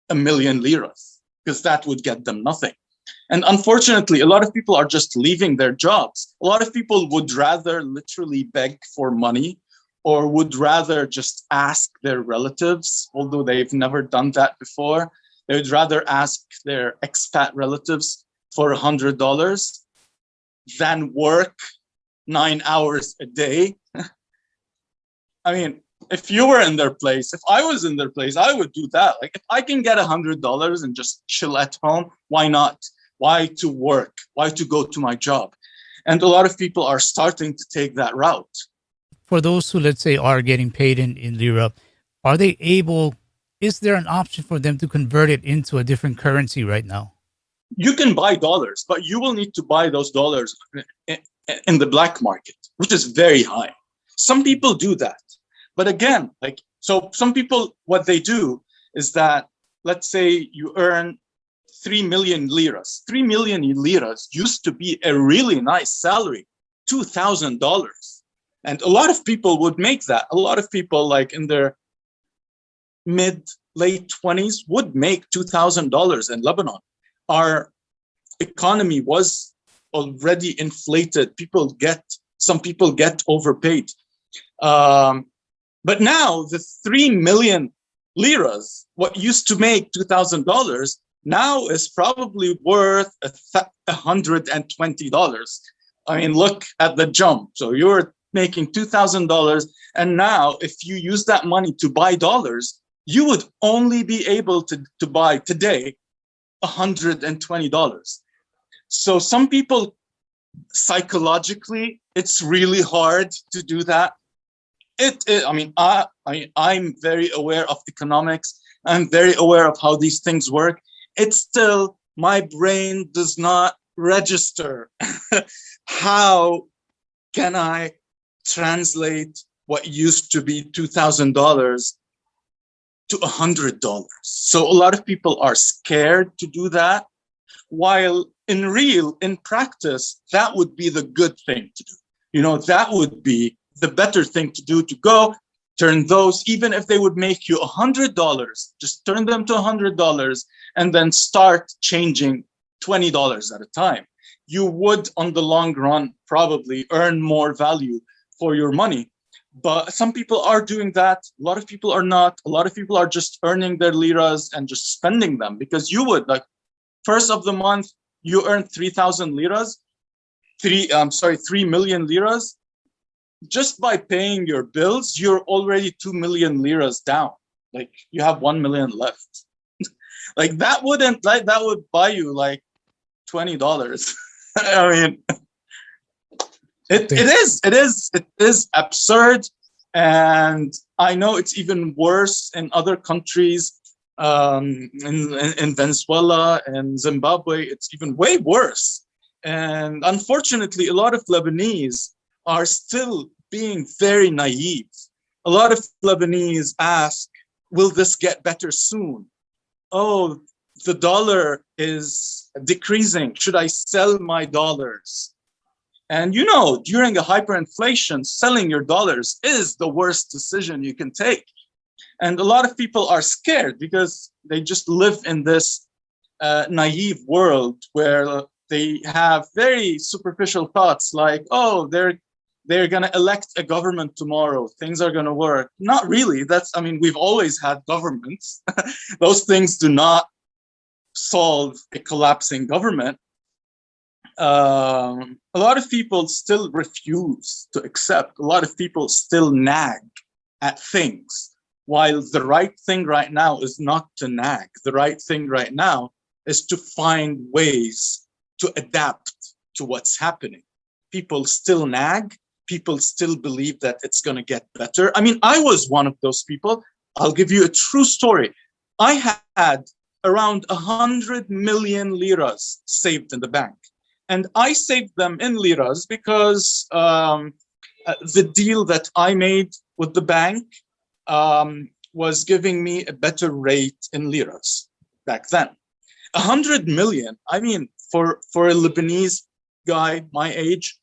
1 million liras, because that would get them nothing. And unfortunately, a lot of people are just leaving their jobs. A lot of people would rather literally beg for money, or would rather just ask their relatives, although they've never done that before. They would rather ask their expat relatives for $100 than work 9 hours a day. I mean, if you were in their place, if I was in their place, I would do that. Like, if I can get $100 and just chill at home, why not? Why to work? Why to go to my job? And a lot of people are starting to take that route. For those who, let's say, are getting paid in lira, are they able, is there an option for them to convert it into a different currency right now? You can buy dollars, but you will need to buy those dollars in the black market, which is very high. Some people do that. But again, so some people, what they do is that, let's say you earn 3 million liras. 3 million liras used to be a really nice salary, $2,000. And a lot of people would make that. A lot of people, like in their late 20s, would make $2,000 in Lebanon. Our economy was already inflated. Some people get overpaid. But now the 3 million liras, what used to make $2,000, now is probably worth $120. I mean, look at the jump. So you're making $2,000, and now if you use that money to buy dollars, you would only be able to buy today $120. So some people, psychologically, it's really hard to do that. I'm very aware of economics. I'm very aware of how these things work. It's still, my brain does not register. How can I translate what used to be $2,000 to $100. So a lot of people are scared to do that, while in practice, that would be the good thing to do. You know, that would be the better thing to do, to go turn those, even if they would make you $100, just turn them to $100 and then start changing $20 at a time. You would, on the long run, probably earn more value for your money. But some people are doing that. A lot of people are not. A lot of people are just earning their liras and just spending them, because you would, like, first of the month, you earn 3,000 liras, 3 million liras. Just by paying your bills, you're already 2 million liras down. Like, you have 1 million left. Like, that would buy you like $20. I mean, it is absurd. And I know it's even worse in other countries. In Venezuela and Zimbabwe, it's even way worse. And unfortunately, a lot of Lebanese are still being very naive. A lot of Lebanese ask, will this get better soon? Oh, the dollar is decreasing. Should I sell my dollars? And you know, during a hyperinflation, selling your dollars is the worst decision you can take. And a lot of people are scared because they just live in this naive world where they have very superficial thoughts like, oh, they're going to elect a government tomorrow, things are going to work. Not really. I mean, we've always had governments. Those things do not solve a collapsing government. A lot of people still refuse to accept. A lot of people still nag at things, while the right thing right now is not to nag. The right thing right now is to find ways to adapt to what's happening. People still nag. People still believe that it's going to get better. I mean, I was one of those people. I'll give you a true story. I had around 100 million liras saved in the bank. And I saved them in liras because the deal that I made with the bank was giving me a better rate in liras back then. 100 million, I mean, for a Lebanese guy my age,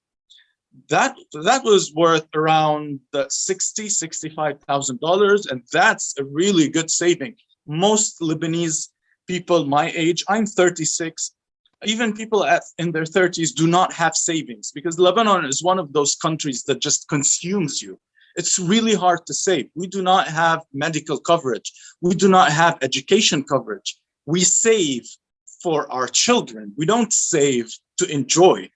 that was worth around $65,000, and that's a really good saving. Most Lebanese people my age, I'm 36, even people in their 30s do not have savings, because Lebanon is one of those countries that just consumes you. It's really hard to save. We do not have medical coverage. We do not have education coverage. We save for our children. We don't save to enjoy.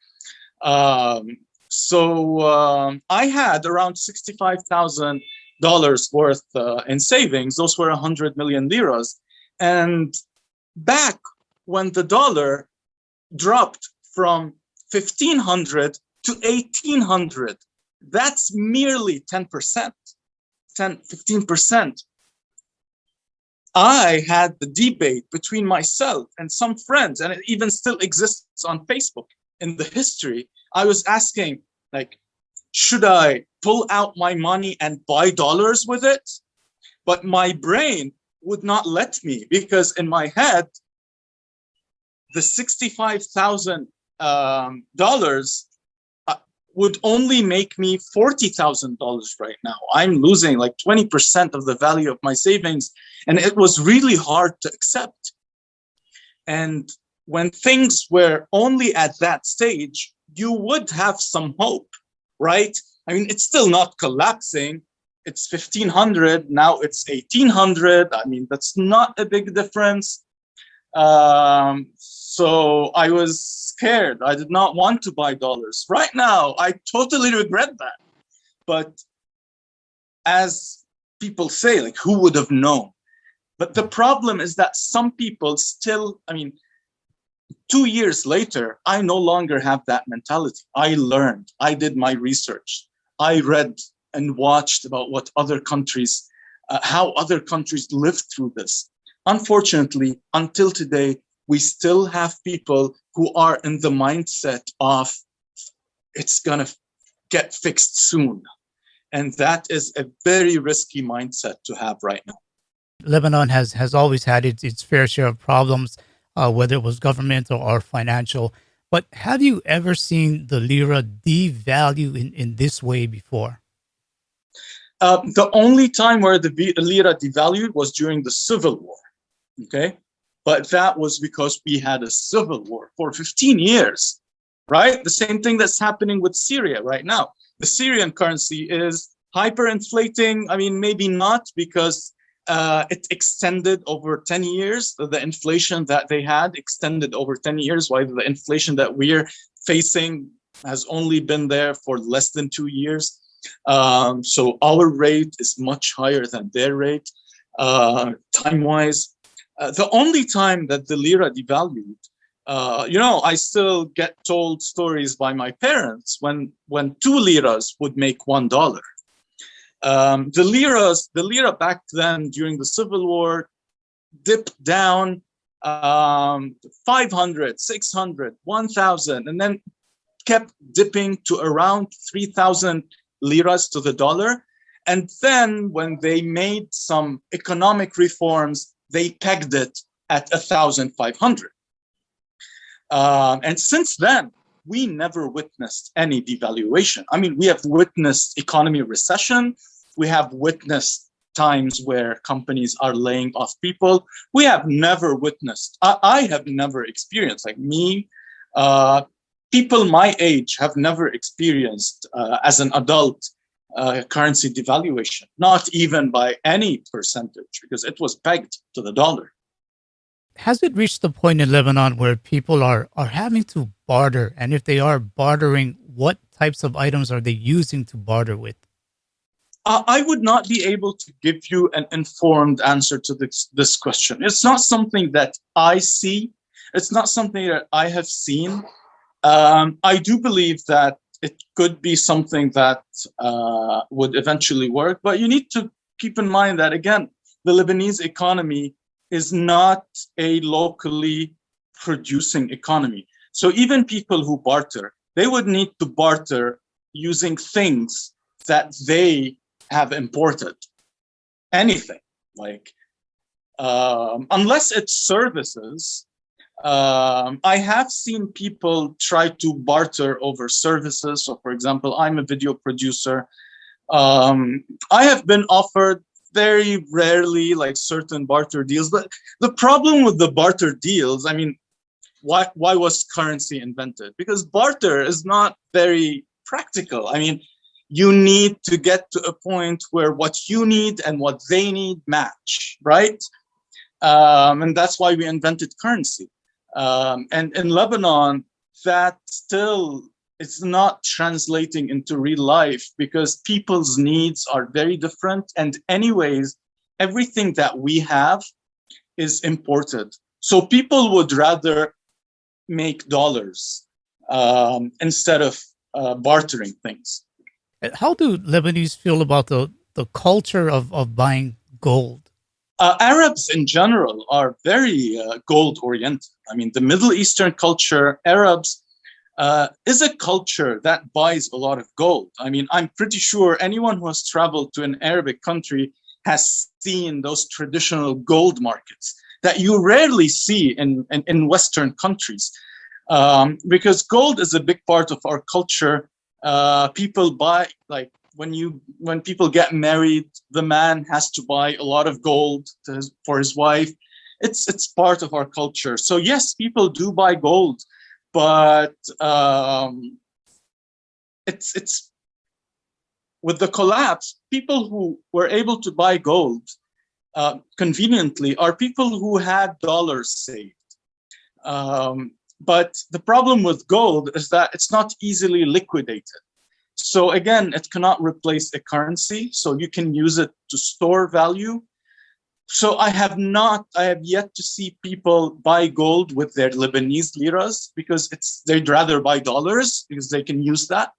So I had around $65,000 worth in savings. Those were 100 million liras. And back when the dollar dropped from 1,500 to 1,800, that's merely 10%, 15%. I had the debate between myself and some friends, and it even still exists on Facebook in the history. I was asking, like, should I pull out my money and buy dollars with it? But my brain would not let me, because in my head, the $65,000 would only make me $40,000 right now. I'm losing like 20% of the value of my savings. And it was really hard to accept. And when things were only at that stage, you would have some hope, right? I mean, it's still not collapsing. It's 1,500, now it's 1,800. I mean, that's not a big difference. So I was scared. I did not want to buy dollars. Right now, I totally regret that. But as people say, like, who would have known? But the problem is that some people still, I mean, 2 years later, I no longer have that mentality. I learned, I did my research. I read and watched about what other countries, how other countries lived through this. Unfortunately, until today, we still have people who are in the mindset of it's gonna get fixed soon. And that is a very risky mindset to have right now. Lebanon has always had its fair share of problems, whether it was governmental or financial. But have you ever seen the lira devalue in this way before? The only time where the lira devalued was during the civil war. Okay. But that was because we had a civil war for 15 years, right? The same thing that's happening with Syria right now. The Syrian currency is hyperinflating. I mean, maybe not, because it extended over 10 years. The inflation that they had extended over 10 years, while the inflation that we're facing has only been there for less than 2 years. So our rate is much higher than their rate, time-wise. The only time that the lira devalued, I still get told stories by my parents when 2 liras would make $1. The lira back then during the Civil War dipped down 500, 600, 1,000, and then kept dipping to around 3,000 liras to the dollar. And then when they made some economic reforms, they pegged it at 1,500. And since then, we never witnessed any devaluation. I mean, we have witnessed economy recession. We have witnessed times where companies are laying off people. We have never witnessed, I have never experienced, like me, people my age have never experienced as an adult currency devaluation, not even by any percentage, because it was pegged to the dollar. Has it reached the point in Lebanon where people are having to barter? And if they are bartering, what types of items are they using to barter with? I would not be able to give you an informed answer to this question. It's not something that I see. It's not something that I have seen. I do believe that it could be something that would eventually work, but you need to keep in mind that, again, the Lebanese economy is not a locally producing economy. So even people who barter, they would need to barter using things that they have imported. Anything, like, unless it's services. I have seen people try to barter over services. So, for example, I'm a video producer. I have been offered very rarely like certain barter deals, but the problem with the barter deals, I mean, why was currency invented? Because barter is not very practical. I mean, you need to get to a point where what you need and what they need match, right? And that's why we invented currency. And in Lebanon, that still it's not translating into real life because people's needs are very different. And anyways, everything that we have is imported. So people would rather make dollars instead of bartering things. How do Lebanese feel about the culture of buying gold? Arabs in general are very gold oriented. I mean, the Middle Eastern culture, Arabs, is a culture that buys a lot of gold. I mean, I'm pretty sure anyone who has traveled to an Arabic country has seen those traditional gold markets that you rarely see in Western countries. Because gold is a big part of our culture. People buy, like, when people get married, the man has to buy a lot of gold for his wife. It's part of our culture. So yes, people do buy gold, but it's with the collapse, people who were able to buy gold conveniently are people who had dollars saved. But the problem with gold is that it's not easily liquidated. So again, it cannot replace a currency, so you can use it to store value. So I have yet to see people buy gold with their Lebanese liras because they'd rather buy dollars because they can use that.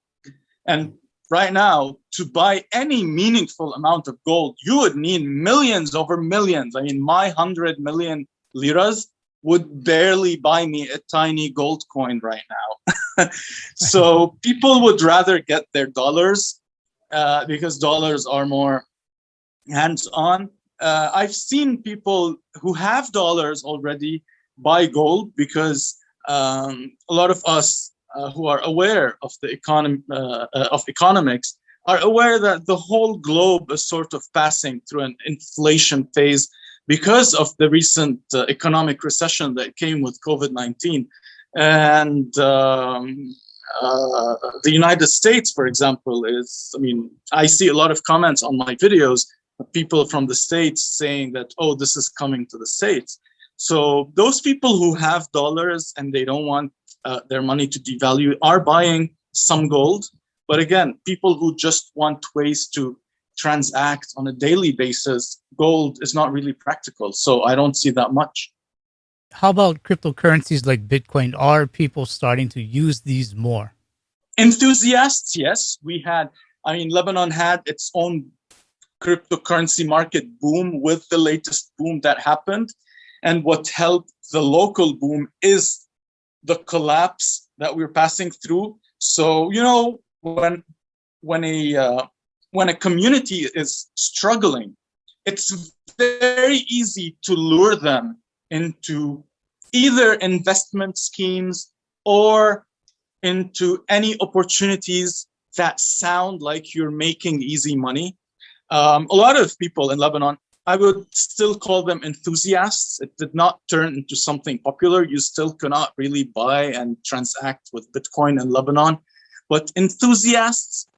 And right now, to buy any meaningful amount of gold, you would need millions over millions. I mean, my 100 million liras would barely buy me a tiny gold coin right now. So people would rather get their dollars. because dollars are more hands-on. I've seen people who have dollars already buy gold because a lot of us who are aware of the of economics are aware that the whole globe is sort of passing through an inflation phase because of the recent economic recession that came with COVID-19. And the United States, for example, I see a lot of comments on my videos of people from the States saying that, oh, this is coming to the States. So those people who have dollars and they don't want their money to devalue are buying some gold. But again, people who just want ways to transact on a daily basis, gold is not really practical. So I don't see that much. How about cryptocurrencies like Bitcoin? Are people starting to use these more? Enthusiasts, yes. Lebanon had its own cryptocurrency market boom with the latest boom that happened. And what helped the local boom is the collapse that we're passing through. So, when a community is struggling, it's very easy to lure them into either investment schemes or into any opportunities that sound like you're making easy money. A lot of people in Lebanon, I would still call them enthusiasts. It did not turn into something popular. You still cannot really buy and transact with Bitcoin in Lebanon. But enthusiasts,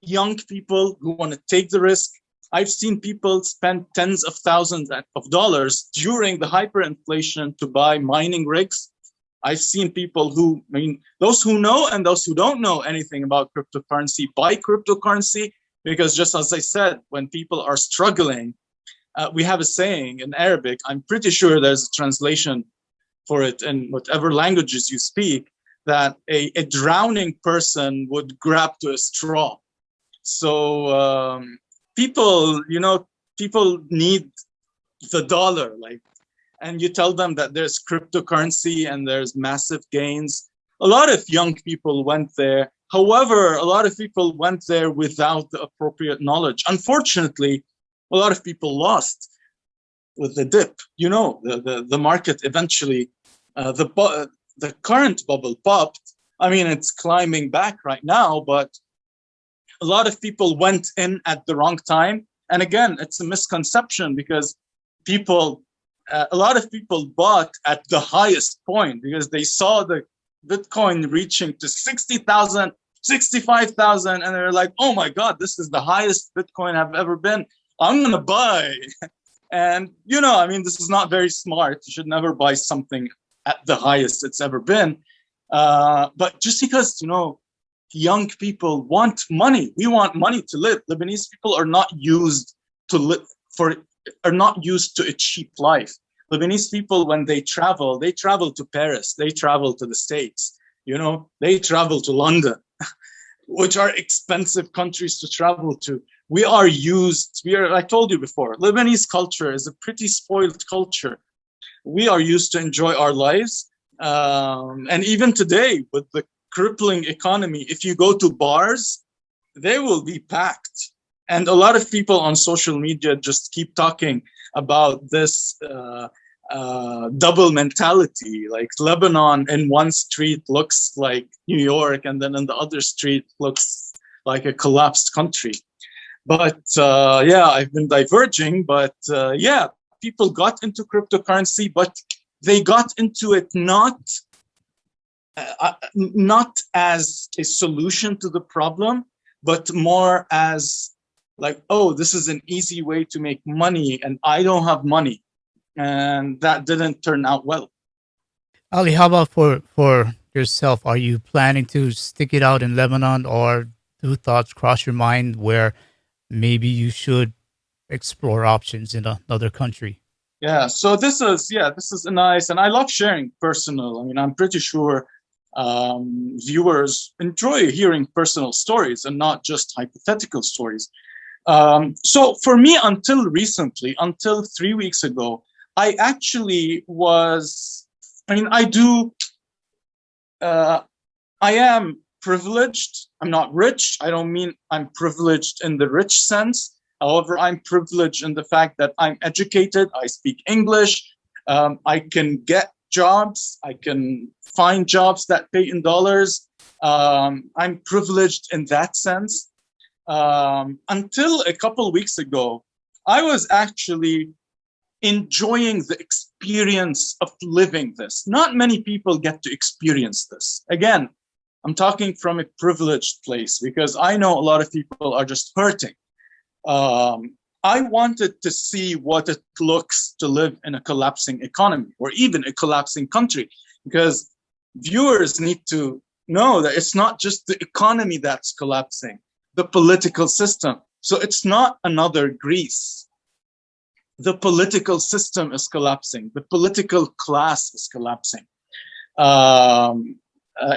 young people who want to take the risk. I've seen people spend tens of thousands of dollars during the hyperinflation to buy mining rigs. I've seen people those who know and those who don't know anything about cryptocurrency buy cryptocurrency because, just as I said, when people are struggling, we have a saying in Arabic, I'm pretty sure there's a translation for it in whatever languages you speak, that a drowning person would grab to a straw. So people need the dollar, and you tell them that there's cryptocurrency and there's massive gains. A lot of young people went there. However, a lot of people went there without the appropriate knowledge. Unfortunately, a lot of people lost with the dip. The market eventually, the current bubble popped. It's climbing back right now, but a lot of people went in at the wrong time. And again, it's a misconception because a lot of people bought at the highest point because they saw the Bitcoin reaching to 60,000, 65,000. And they're like, oh my God, this is the highest Bitcoin I've ever been. I'm going to buy. And, this is not very smart. You should never buy something at the highest it's ever been. But just because, young people want money. We want money to live. Lebanese people are not used to a cheap life. Lebanese people, when they travel to Paris, they travel to the States, they travel to London, which are expensive countries to travel to. I told you before, Lebanese culture is a pretty spoiled culture. We are used to enjoy our lives. And even today, with the crippling economy, if you go to bars, they will be packed. And a lot of people on social media just keep talking about this double mentality. Like Lebanon in one street looks like New York, and then in the other street looks like a collapsed country. But I've been diverging. But people got into cryptocurrency, but they got into it not as a solution to the problem, but more as like, oh, this is an easy way to make money and I don't have money. And that didn't turn out well. Ali, how about for yourself? Are you planning to stick it out in Lebanon, or do thoughts cross your mind where maybe you should explore options in another country? Yeah, so this is nice. And I love sharing personal. I'm pretty sure viewers enjoy hearing personal stories and not just hypothetical stories. So for me, until 3 weeks ago, I actually was, I am privileged. I'm not rich. I don't mean I'm privileged in the rich sense. However, I'm privileged in the fact that I'm educated. I speak English. I can get jobs. I can find jobs that pay in dollars. I'm privileged in that sense. Until a couple weeks ago, I was actually enjoying the experience of living this. Not many people get to experience this. Again, I'm talking from a privileged place because I know a lot of people are just hurting. I wanted to see what it looks to live in a collapsing economy or even a collapsing country, because viewers need to know that it's not just the economy that's collapsing, the political system. So it's not another Greece. The political system is collapsing. The political class is collapsing.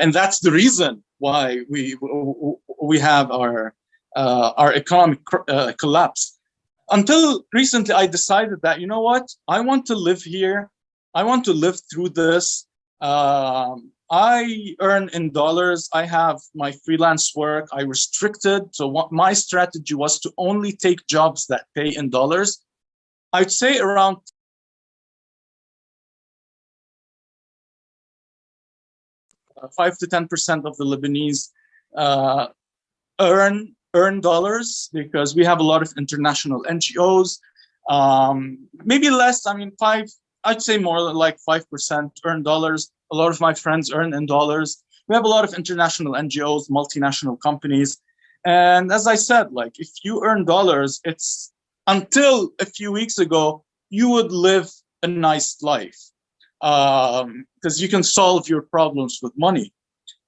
And that's the reason why we have our economic collapse. Until recently, I decided that, you know what, I want to live here. I want to live through this. I earn in dollars. I have my freelance work. I restricted. So what my strategy was to only take jobs that pay in dollars. I'd say around 5 to 10% of the Lebanese earn dollars, because we have a lot of international NGOs. Maybe less. I mean, I'd say more like 5% earn dollars. A lot of my friends earn in dollars. We have a lot of international NGOs, multinational companies. And as I said, like, if you earn dollars, it's until a few weeks ago, you would live a nice life because you can solve your problems with money.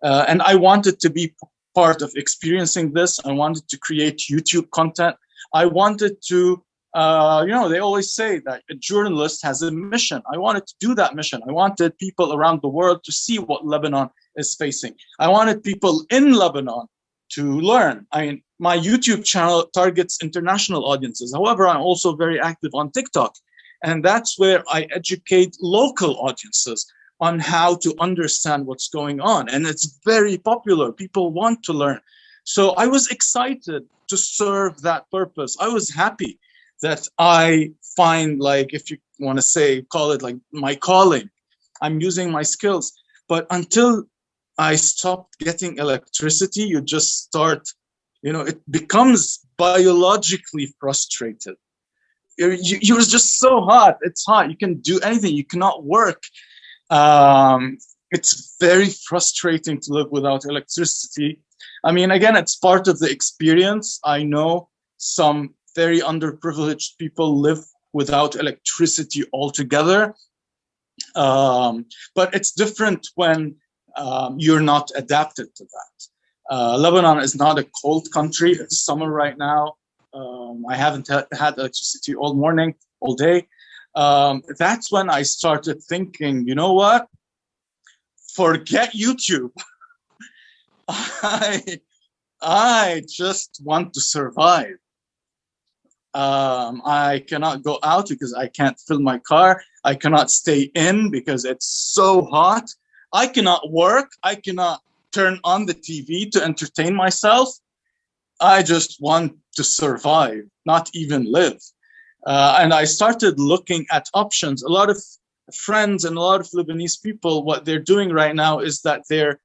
And I wanted to be part of experiencing this. I wanted to create YouTube content. I wanted to, they always say that a journalist has a mission. I wanted to do that mission. I wanted people around the world to see what Lebanon is facing. I wanted people in Lebanon to learn. I mean, my YouTube channel targets international audiences. However, I'm also very active on TikTok. And that's where I educate local audiences on how to understand what's going on. And it's very popular. People want to learn. So I was excited to serve that purpose. I was happy that I find, like, if you want to say, call it like my calling. I'm using my skills. But until I stopped getting electricity, you just start, it becomes biologically frustrated. You're just so hot. It's hot. You can do anything. You cannot work. It's very frustrating to live without electricity. I mean, again, it's part of the experience. I know some very underprivileged people live without electricity altogether. But it's different when you're not adapted to that. Lebanon is not a cold country. It's summer right now. I haven't had electricity all morning, all day. That's when I started thinking, you know what? Forget YouTube. I just want to survive. I cannot go out because I can't fill my car. I cannot stay in because it's so hot. I cannot work. I cannot turn on the TV to entertain myself. I just want to survive, not even live. And I started looking at options. A lot of friends and a lot of Lebanese people, what they're doing right now is that they're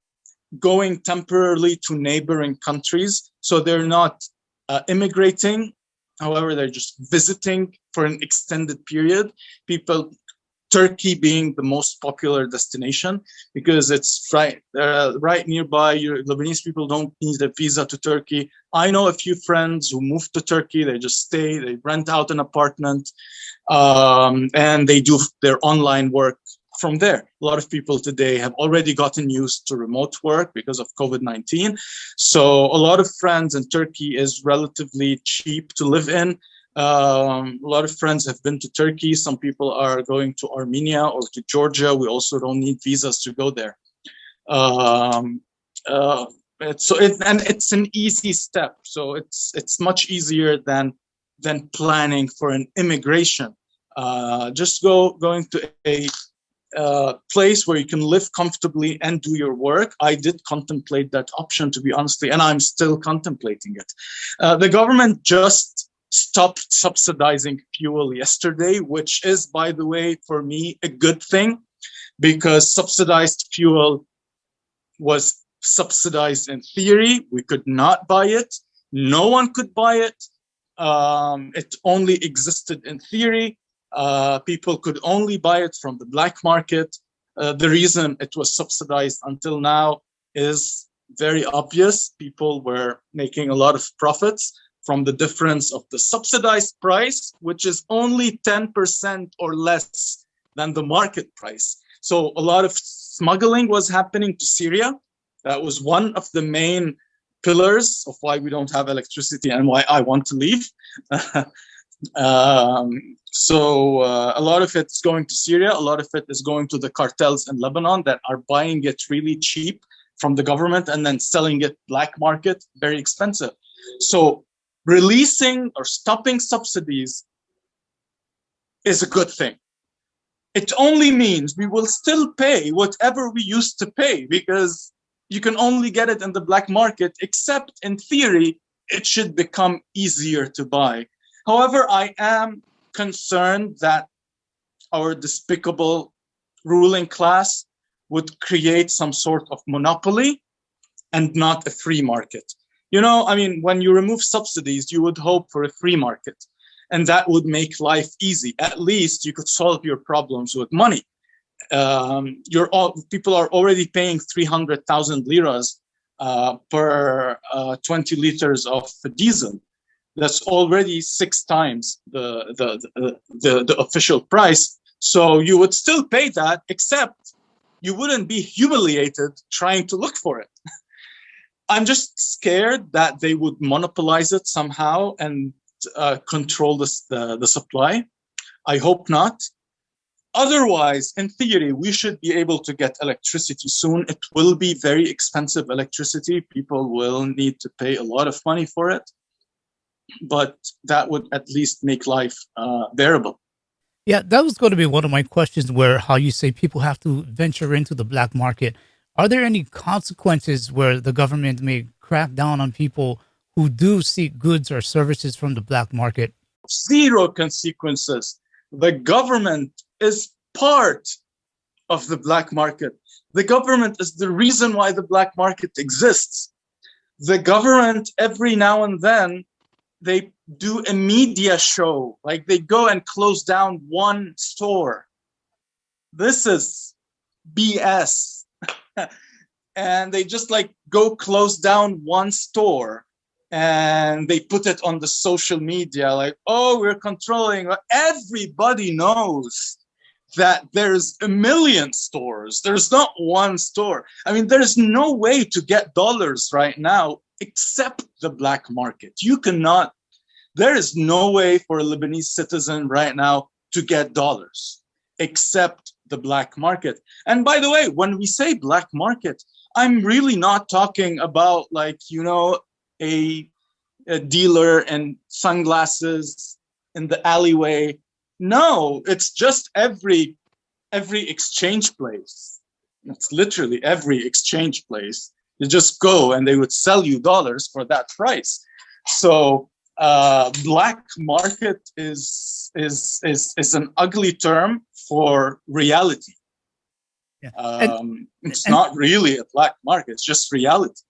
going temporarily to neighboring countries. So they're not immigrating. However, they're just visiting for an extended period. Turkey being the most popular destination because it's right nearby. Lebanese people don't need a visa to Turkey. I know a few friends who moved to Turkey. They just stay, they rent out an apartment, and they do their online work from there. A lot of people today have already gotten used to remote work because of COVID-19. So a lot of friends in Turkey is relatively cheap to live in. A lot of friends have been to Turkey. Some people are going to Armenia or to Georgia. We also don't need visas to go there. It's an easy step. So it's much easier than planning for an immigration. Just going to a place where you can live comfortably and do your work. I did contemplate that option, to be honestly, and I'm still contemplating it. The government just stopped subsidizing fuel yesterday, which is, by the way, for me, a good thing, because subsidized fuel was subsidized in theory. We could not buy it. No one could buy it. It only existed in theory. People could only buy it from the black market. The reason it was subsidized until now is very obvious. People were making a lot of profits from the difference of the subsidized price, which is only 10% or less than the market price. So a lot of smuggling was happening to Syria. That was one of the main pillars of why we don't have electricity and why I want to leave. So a lot of it's going to Syria. A lot of it is going to the cartels in Lebanon that are buying it really cheap from the government and then selling it black market, very expensive. So releasing or stopping subsidies is a good thing. It only means we will still pay whatever we used to pay, because you can only get it in the black market, except in theory, it should become easier to buy. However, I am concerned that our despicable ruling class would create some sort of monopoly and not a free market. You know, I mean, when you remove subsidies, you would hope for a free market, and that would make life easy. At least you could solve your problems with money. People are already paying 300,000 liras per 20 liters of diesel. That's already 6 times the official price. So you would still pay that, except you wouldn't be humiliated trying to look for it. I'm just scared that they would monopolize it somehow and control the supply. I hope not. Otherwise, in theory, we should be able to get electricity soon. It will be very expensive electricity. People will need to pay a lot of money for it, but that would at least make life bearable. Yeah, that was going to be one of my questions, where how you say people have to venture into the black market. Are there any consequences where the government may crack down on people who do seek goods or services from the black market? Zero consequences. The government is part of the black market. The government is the reason why the black market exists. The government, every now and then, they do a media show, like they go and close down one store. This is BS. And they just like go close down one store and they put it on the social media like, oh, we're controlling. Everybody knows that there's a million stores. There's not one store. I mean, there's no way to get dollars right now except the black market. You cannot, there is no way for a Lebanese citizen right now to get dollars except the black market. And by the way, when we say black market, I'm really not talking about like, you know, a dealer in sunglasses in the alleyway. No, it's just every exchange place. It's literally every exchange place. You just go and they would sell you dollars for that price. So black market is an ugly term for reality. Yeah. It's not really a black market, it's just reality.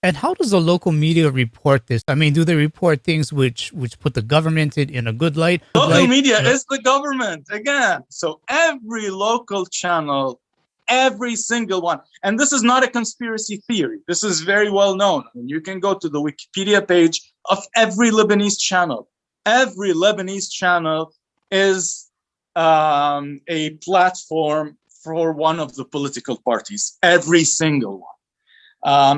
And how does the local media report this? I mean, do they report things which put the government in a good light? Local media is the government, again. So every local channel, every single one, and this is not a conspiracy theory. This is very well known. You can go to the Wikipedia page of every Lebanese channel. Every Lebanese channel is a platform for one of the political parties, every single one.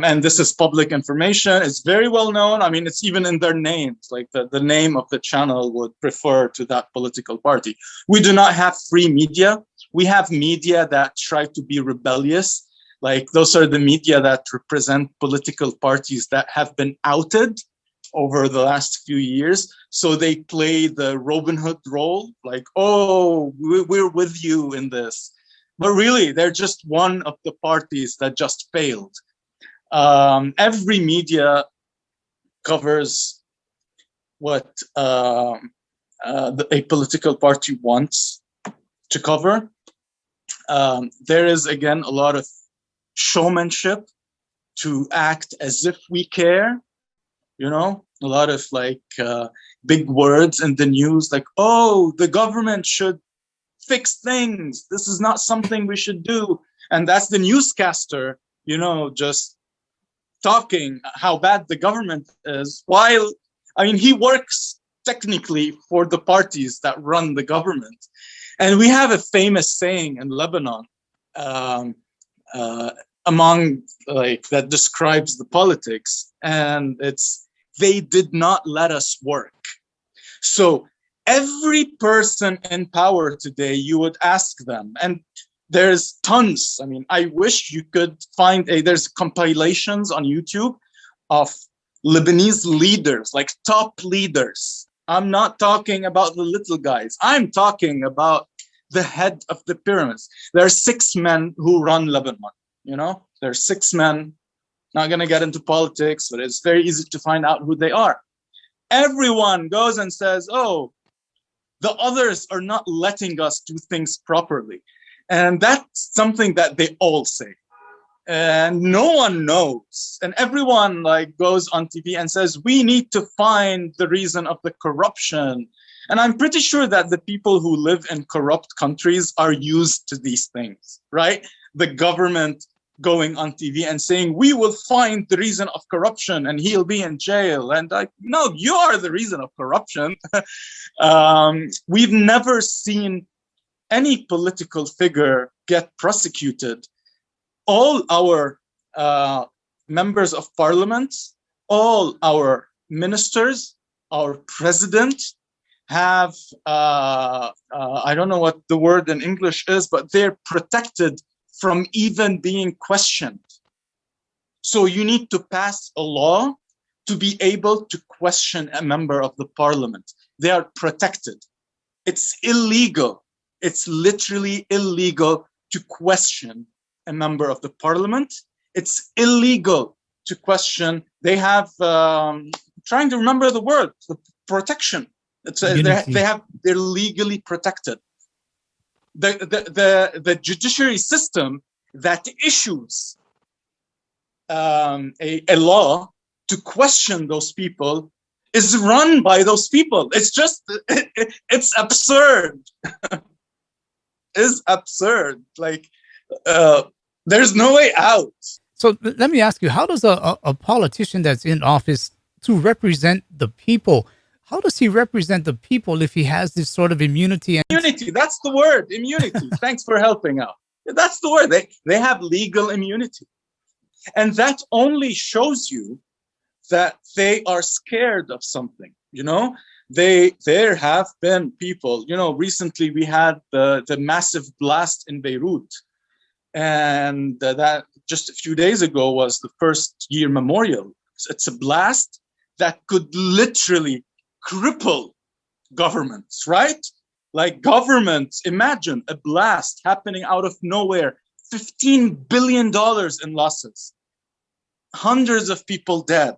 And this is public information. It's very well known. I mean, it's even in their names, like the name of the channel would refer to that political party. We do not have free media. We have media that try to be rebellious. Like those are the media that represent political parties that have been outed over the last few years. So they play the Robin Hood role, like, oh, we're with you in this. but really they're just one of the parties that just failed. Every media covers what a political party wants to cover. There is, again, a lot of showmanship to act as if we care, a lot of big words in the news, like, oh, the government should fix things. This is not something we should do. And that's the newscaster, just talking how bad the government is, while, he works technically for the parties that run the government. And we have a famous saying in Lebanon, that describes the politics, and it's, they did not let us work. So every person in power today, you would ask them, and there's tons. I wish you could find there's compilations on YouTube of Lebanese leaders, like top leaders. I'm not talking about the little guys. I'm talking about the head of the pyramids. There are 6 men who run Lebanon. There are 6 men. Not going to get into politics, but it's very easy to find out who they are. Everyone goes and says, oh, the others are not letting us do things properly. And that's something that they all say. And no one knows. And everyone goes on TV and says, we need to find the reason of the corruption. And I'm pretty sure that the people who live in corrupt countries are used to these things, right? The government going on TV and saying, we will find the reason of corruption and he'll be in jail. And no, you are the reason of corruption. We've never seen any political figure get prosecuted. All our members of parliament, all our ministers, our president have, I don't know what the word in English is, but they're protected from even being questioned. So you need to pass a law to be able to question a member of the parliament. They are protected. It's illegal. It's literally illegal to question a member of the parliament. It's illegal to question. They have, trying to remember the word, the protection. They're legally protected. The judiciary system that issues a law to question those people is run by those people. It's just, it's absurd. It's absurd. There's no way out. So let me ask you, how does a politician that's in office to represent the people, how does he represent the people if he has this sort of immunity? Immunity, that's the word, immunity. Thanks for helping out. That's the word. They have legal immunity. And that only shows you that they are scared of something, There have been people, recently we had the massive blast in Beirut. And that just a few days ago was the first year memorial. It's a blast that could literally cripple governments, right? Governments, imagine a blast happening out of nowhere, $15 billion in losses, hundreds of people dead.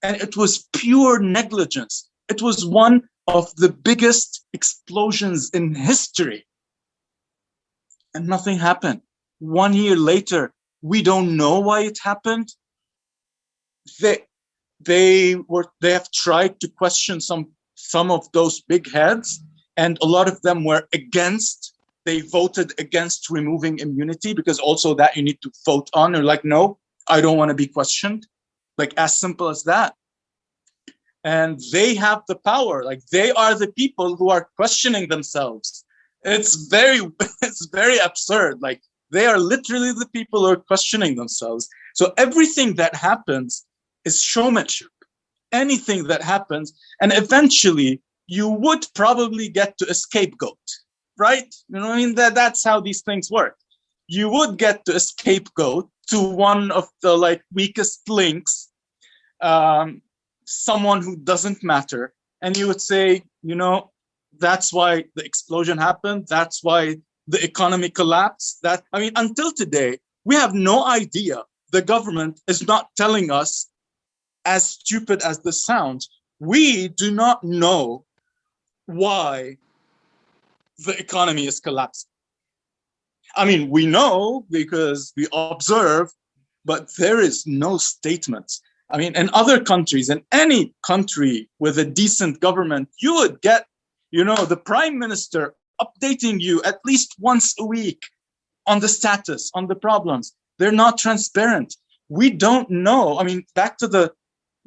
And it was pure negligence. It was one of the biggest explosions in history. And nothing happened. 1 year later, we don't know why it happened. They have tried to question some of those big heads, and a lot of them were against. They voted against removing immunity, because also that you need to vote on. They're no, I don't want to be questioned. As simple as that. And they have the power. They are the people who are questioning themselves. It's very absurd. They are literally the people who are questioning themselves. So everything that happens is showmanship. Anything that happens, and eventually you would probably get to a scapegoat, right? That's how these things work. You would get to a scapegoat, to one of the weakest links, someone who doesn't matter, and you would say, that's why the explosion happened. That's why the economy collapsed. That, I mean, until today, we have no idea. The government is not telling us, as stupid as this sounds, we do not know why the economy is collapsing. I mean, we know because we observe, but there is no statement. I mean, in other countries, in any country with a decent government, you would get, the prime minister updating you at least once a week on the status, on the problems. They're not transparent. We don't know. I mean, back to the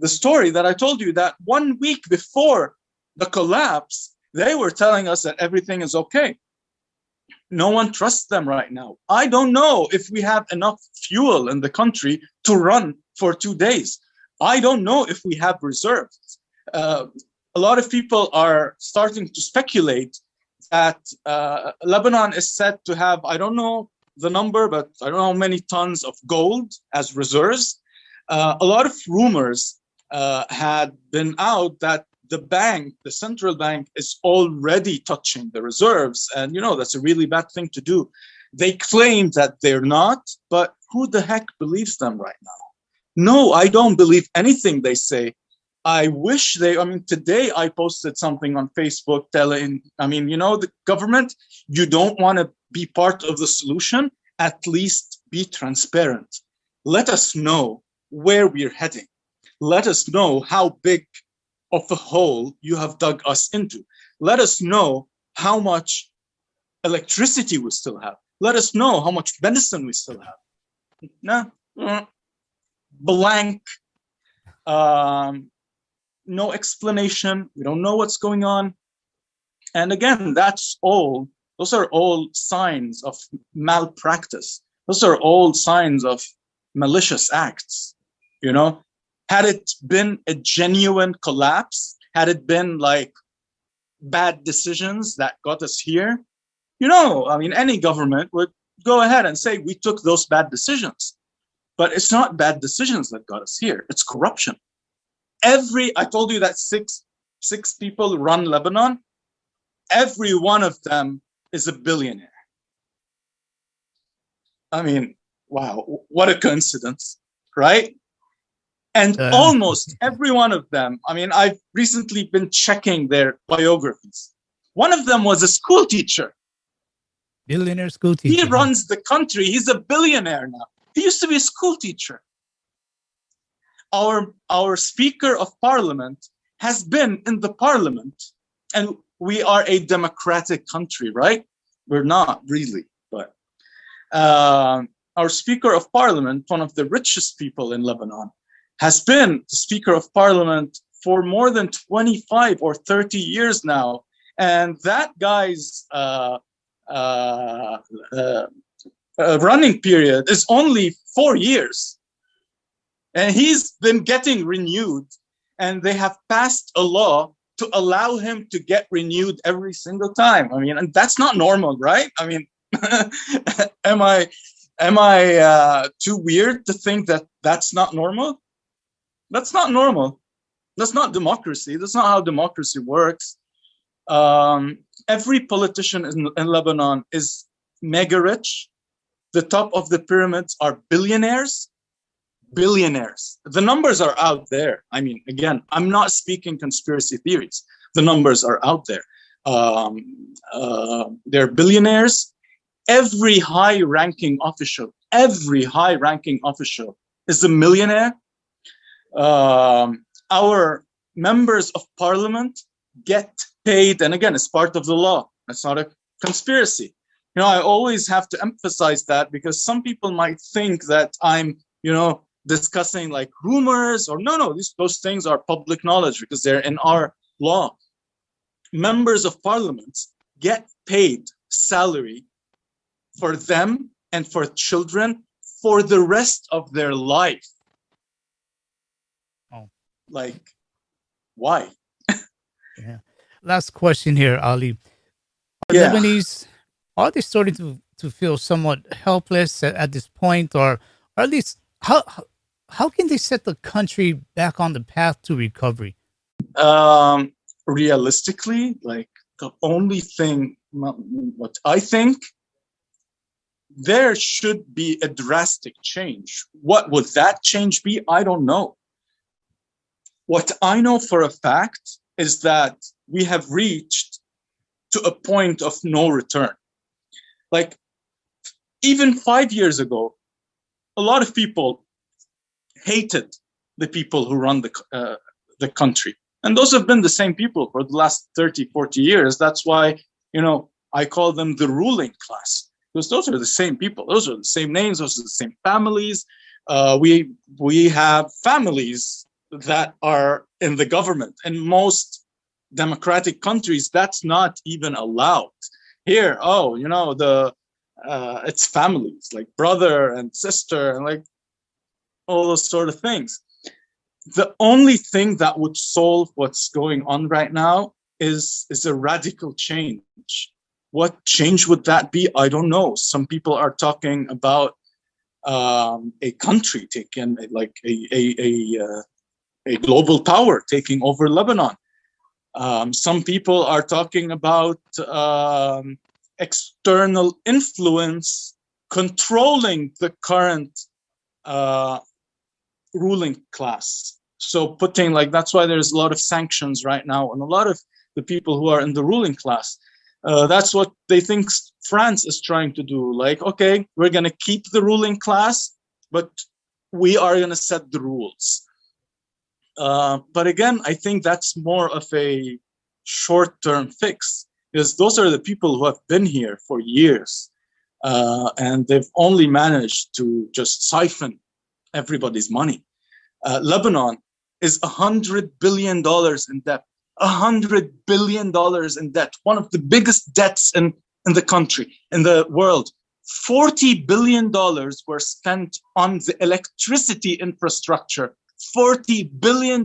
story that I told you, that 1 week before the collapse, they were telling us that everything is okay. No one trusts them right now. I don't know if we have enough fuel in the country to run for 2 days. I don't know if we have reserves. A lot of people are starting to speculate that Lebanon is said to have, I don't know the number, but I don't know how many tons of gold as reserves. A lot of rumors had been out that the central bank, is already touching the reserves. And, that's a really bad thing to do. They claim that they're not, but who the heck believes them right now? No, I don't believe anything they say. I wish today I posted something on Facebook telling, the government, you don't want to be part of the solution, at least be transparent. Let us know where we're heading. Let us know how big of a hole you have dug us into. Let us know how much electricity we still have. Let us know how much medicine we still have. No, blank, no explanation. We don't know what's going on. And again, those are all signs of malpractice. Those are all signs of malicious acts, Had it been a genuine collapse, had it been like bad decisions that got us here, any government would go ahead and say, we took those bad decisions. But it's not bad decisions that got us here. It's corruption. I told you that six people run Lebanon. Every one of them is a billionaire. I mean, wow, what a coincidence, right? And almost every one of them, I've recently been checking their biographies. One of them was a school teacher. Billionaire school teacher. He runs the country. He's a billionaire now. He used to be a school teacher. Our Speaker of Parliament has been in the Parliament, and we are a democratic country, right? We're not really, but our Speaker of Parliament, one of the richest people in Lebanon, has been the Speaker of Parliament for more than 25 or 30 years now. And that guy's running period is only 4 years. And he's been getting renewed. And they have passed a law to allow him to get renewed every single time. And that's not normal, right? Am I too weird to think that that's not normal? That's not normal. That's not democracy. That's not how democracy works. Every politician in Lebanon is mega rich. The top of the pyramids are billionaires. Billionaires. The numbers are out there. Again, I'm not speaking conspiracy theories. The numbers are out there. They're billionaires. Every high-ranking official is a millionaire. Our members of parliament get paid, and again, it's part of the law. It's not a conspiracy. I always have to emphasize that, because some people might think that I'm, discussing like rumors, or no, those things are public knowledge because they're in our law. Members of parliament get paid salary for them and for children for the rest of their life. Oh, like, why? Yeah. Last question here, Ali. Yeah. Lebanese, are they starting to feel somewhat helpless at this point, or at least how can they set the country back on the path to recovery? Realistically, like, the only thing, what I think there should be a drastic change. What would that change be? I don't know. What I know for a fact is that we have reached to a point of no return. Like, even 5 years ago, a lot of people hated the people who run the country. And those have been the same people for the last 30, 40 years. That's why, I call them the ruling class, because those are the same people. Those are the same names. Those are the same families. We have families that are in the government. In most democratic countries, that's not even allowed. Here, it's families, like brother and sister, and like all those sort of things. The only thing that would solve what's going on right now is a radical change. What change would that be? I don't know. Some people are talking about a country taking, like a global power taking over Lebanon. Some people are talking about external influence controlling the current ruling class. So that's why there's a lot of sanctions right now, and a lot of the people who are in the ruling class. That's what they think France is trying to do. Like, okay, we're going to keep the ruling class, but we are going to set the rules. But again, I think that's more of a short-term fix, because those are the people who have been here for years, and they've only managed to just siphon everybody's money. Lebanon is $100 billion in debt. $100 billion in debt, one of the biggest debts in the country, in the world. $40 billion were spent on the electricity infrastructure. $40 billion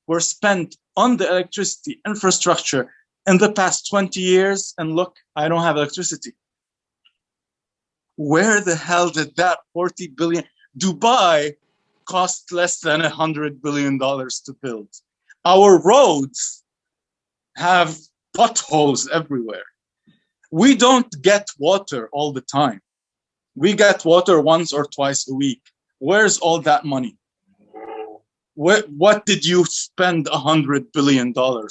were spent on the electricity infrastructure in the past 20 years. And look, I don't have electricity. Where the hell did that 40 billion? Dubai cost less than $100 billion to build. Our roads have potholes everywhere. We don't get water all the time. We get water once or twice a week. Where's all that money? What did you spend $100 billion on?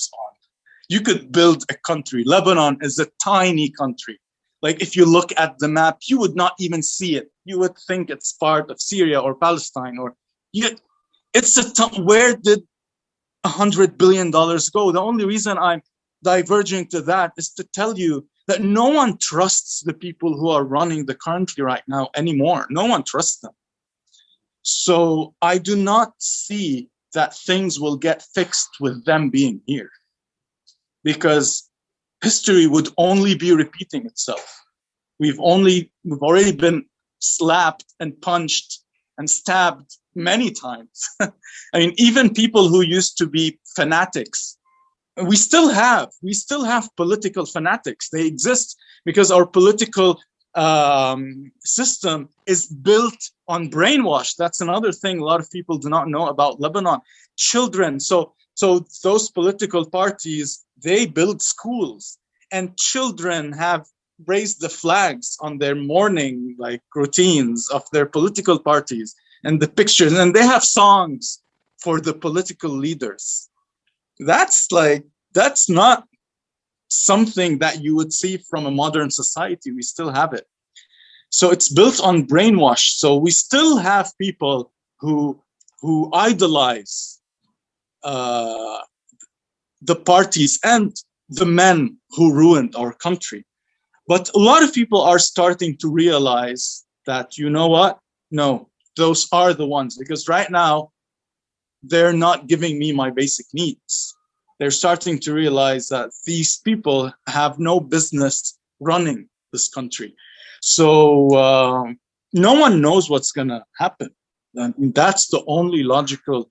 You could build a country. Lebanon is a tiny country. Like, if you look at the map, you would not even see it. You would think it's part of Syria or Palestine, where did $100 billion go? The only reason I'm diverging to that is to tell you that no one trusts the people who are running the country right now anymore. No one trusts them. So I do not see that things will get fixed with them being here, because history would only be repeating itself. We've already been slapped and punched and stabbed many times. I mean, even people who used to be fanatics, we still have political fanatics. They exist because our political system is built on brainwash. That's another thing a lot of people do not know about Lebanon. Children, so those political parties, they build schools, and children have raised the flags on their morning routines of their political parties and the pictures, and they have songs for the political leaders. That's not something that you would see from a modern society. We still have it. So it's built on brainwash. So we still have people who idolize the parties and the men who ruined our country. But a lot of people are starting to realize that, you know what? No, those are the ones, because right now they're not giving me my basic needs. They're starting to realize that these people have no business running this country. So no one knows what's going to happen. And that's the only logical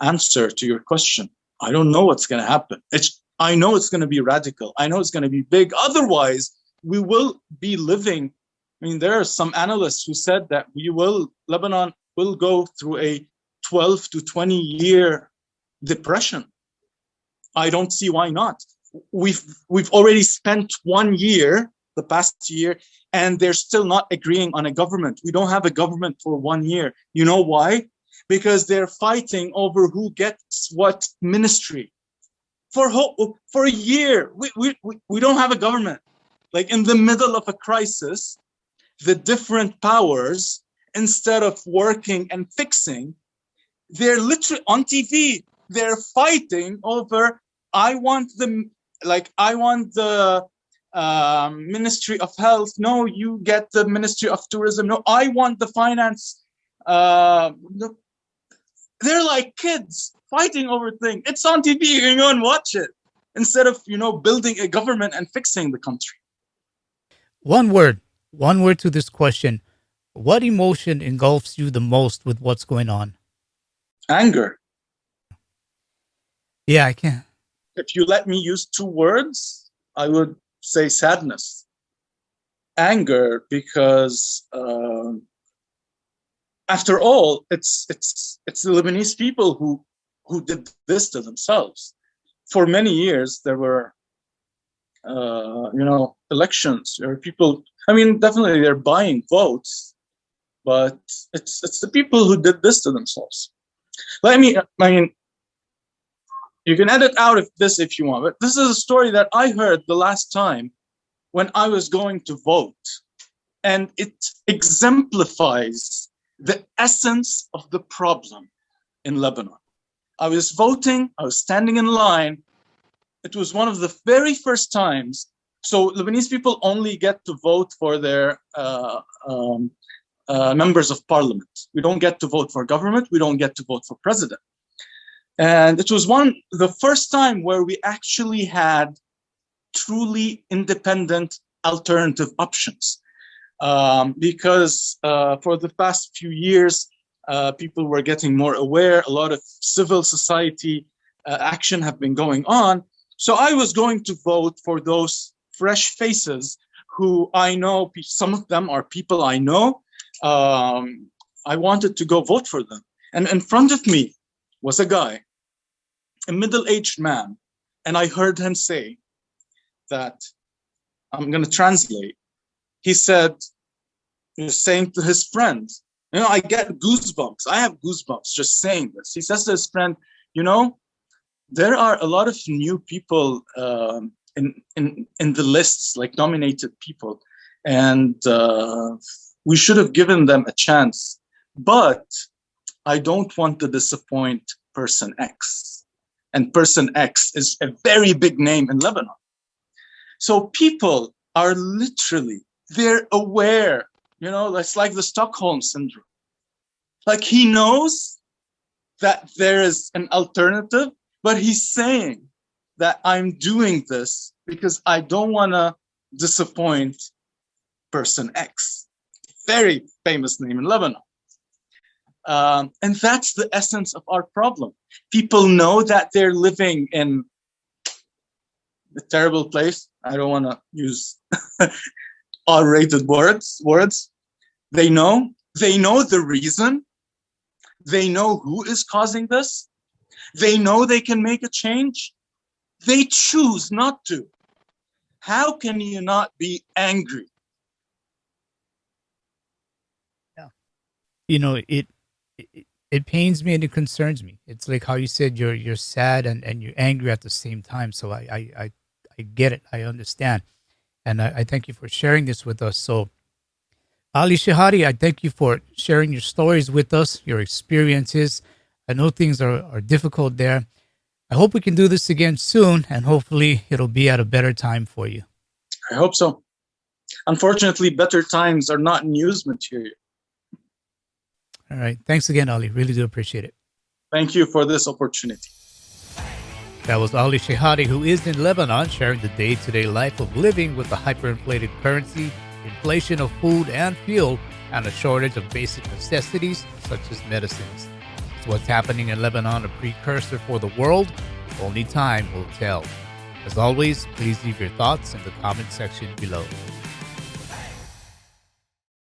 answer to your question. I don't know what's going to happen. I know it's going to be radical. I know it's going to be big. Otherwise, we will be living. I mean, there are some analysts who said that Lebanon will go through a 12 to 20 year depression. I don't see why not. We've already spent 1 year the past year, and they're still not agreeing on a government. We don't have a government for 1 year. You know why? Because they're fighting over who gets what ministry. For a year, we don't have a government. Like, in the middle of a crisis, the different powers, instead of working and fixing, they're literally on TV. They're fighting over, I want the Ministry of Health. No, you get the Ministry of Tourism. No, I want the finance. They're like kids fighting over things. It's on TV. You can go and watch it instead of, building a government and fixing the country. One word to this question. What emotion engulfs you the most with what's going on? Anger. Yeah, I can. If you let me use 2 words, I would say sadness. Anger, because after all, it's the Lebanese people who did this to themselves. For many years, there were, elections. There were people. I mean, definitely they're buying votes, but it's the people who did this to themselves. You can edit out of this if you want, but this is a story that I heard the last time when I was going to vote, and it exemplifies the essence of the problem in Lebanon. I was voting, I was standing in line. It was one of the very first times. So Lebanese people only get to vote for their members of parliament. We don't get to vote for government. We don't get to vote for president. And it was the first time where we actually had truly independent alternative options. Because for the past few years, people were getting more aware. A lot of civil society action have been going on. So I was going to vote for those fresh faces who I know. Some of them are people I know. I wanted to go vote for them. And in front of me was a guy, a middle-aged man. And I heard him say that, I'm going to translate. He said, he was saying to his friend, I get goosebumps. I have goosebumps just saying this. He says to his friend, there are a lot of new people in the lists, like nominated people, and we should have given them a chance. But I don't want to disappoint person X. And person X is a very big name in Lebanon. So people are literally, they're aware, it's like the Stockholm syndrome. Like, he knows that there is an alternative, but he's saying that I'm doing this because I don't want to disappoint person X. Very famous name in Lebanon. And that's the essence of our problem. People know that they're living in a terrible place. I don't want to use R-rated words. They know the reason. They know who is causing this. They know they can make a change. They choose not to. How can you not be angry? Yeah. It pains me and it concerns me. It's like how you said you're sad and you're angry at the same time. So I get it. I understand. And I thank you for sharing this with us. So, Ali Chehade, I thank you for sharing your stories with us, your experiences. I know things are difficult there. I hope we can do this again soon, and hopefully it'll be at a better time for you. I hope so. Unfortunately, better times are not news material. All right. Thanks again, Ali. Really do appreciate it. Thank you for this opportunity. That was Ali Chehade, who is in Lebanon, sharing the day-to-day life of living with the hyperinflated currency, inflation of food and fuel, and a shortage of basic necessities such as medicines. It's what's happening in Lebanon, a precursor for the world. Only time will tell. As always, please leave your thoughts in the comment section below.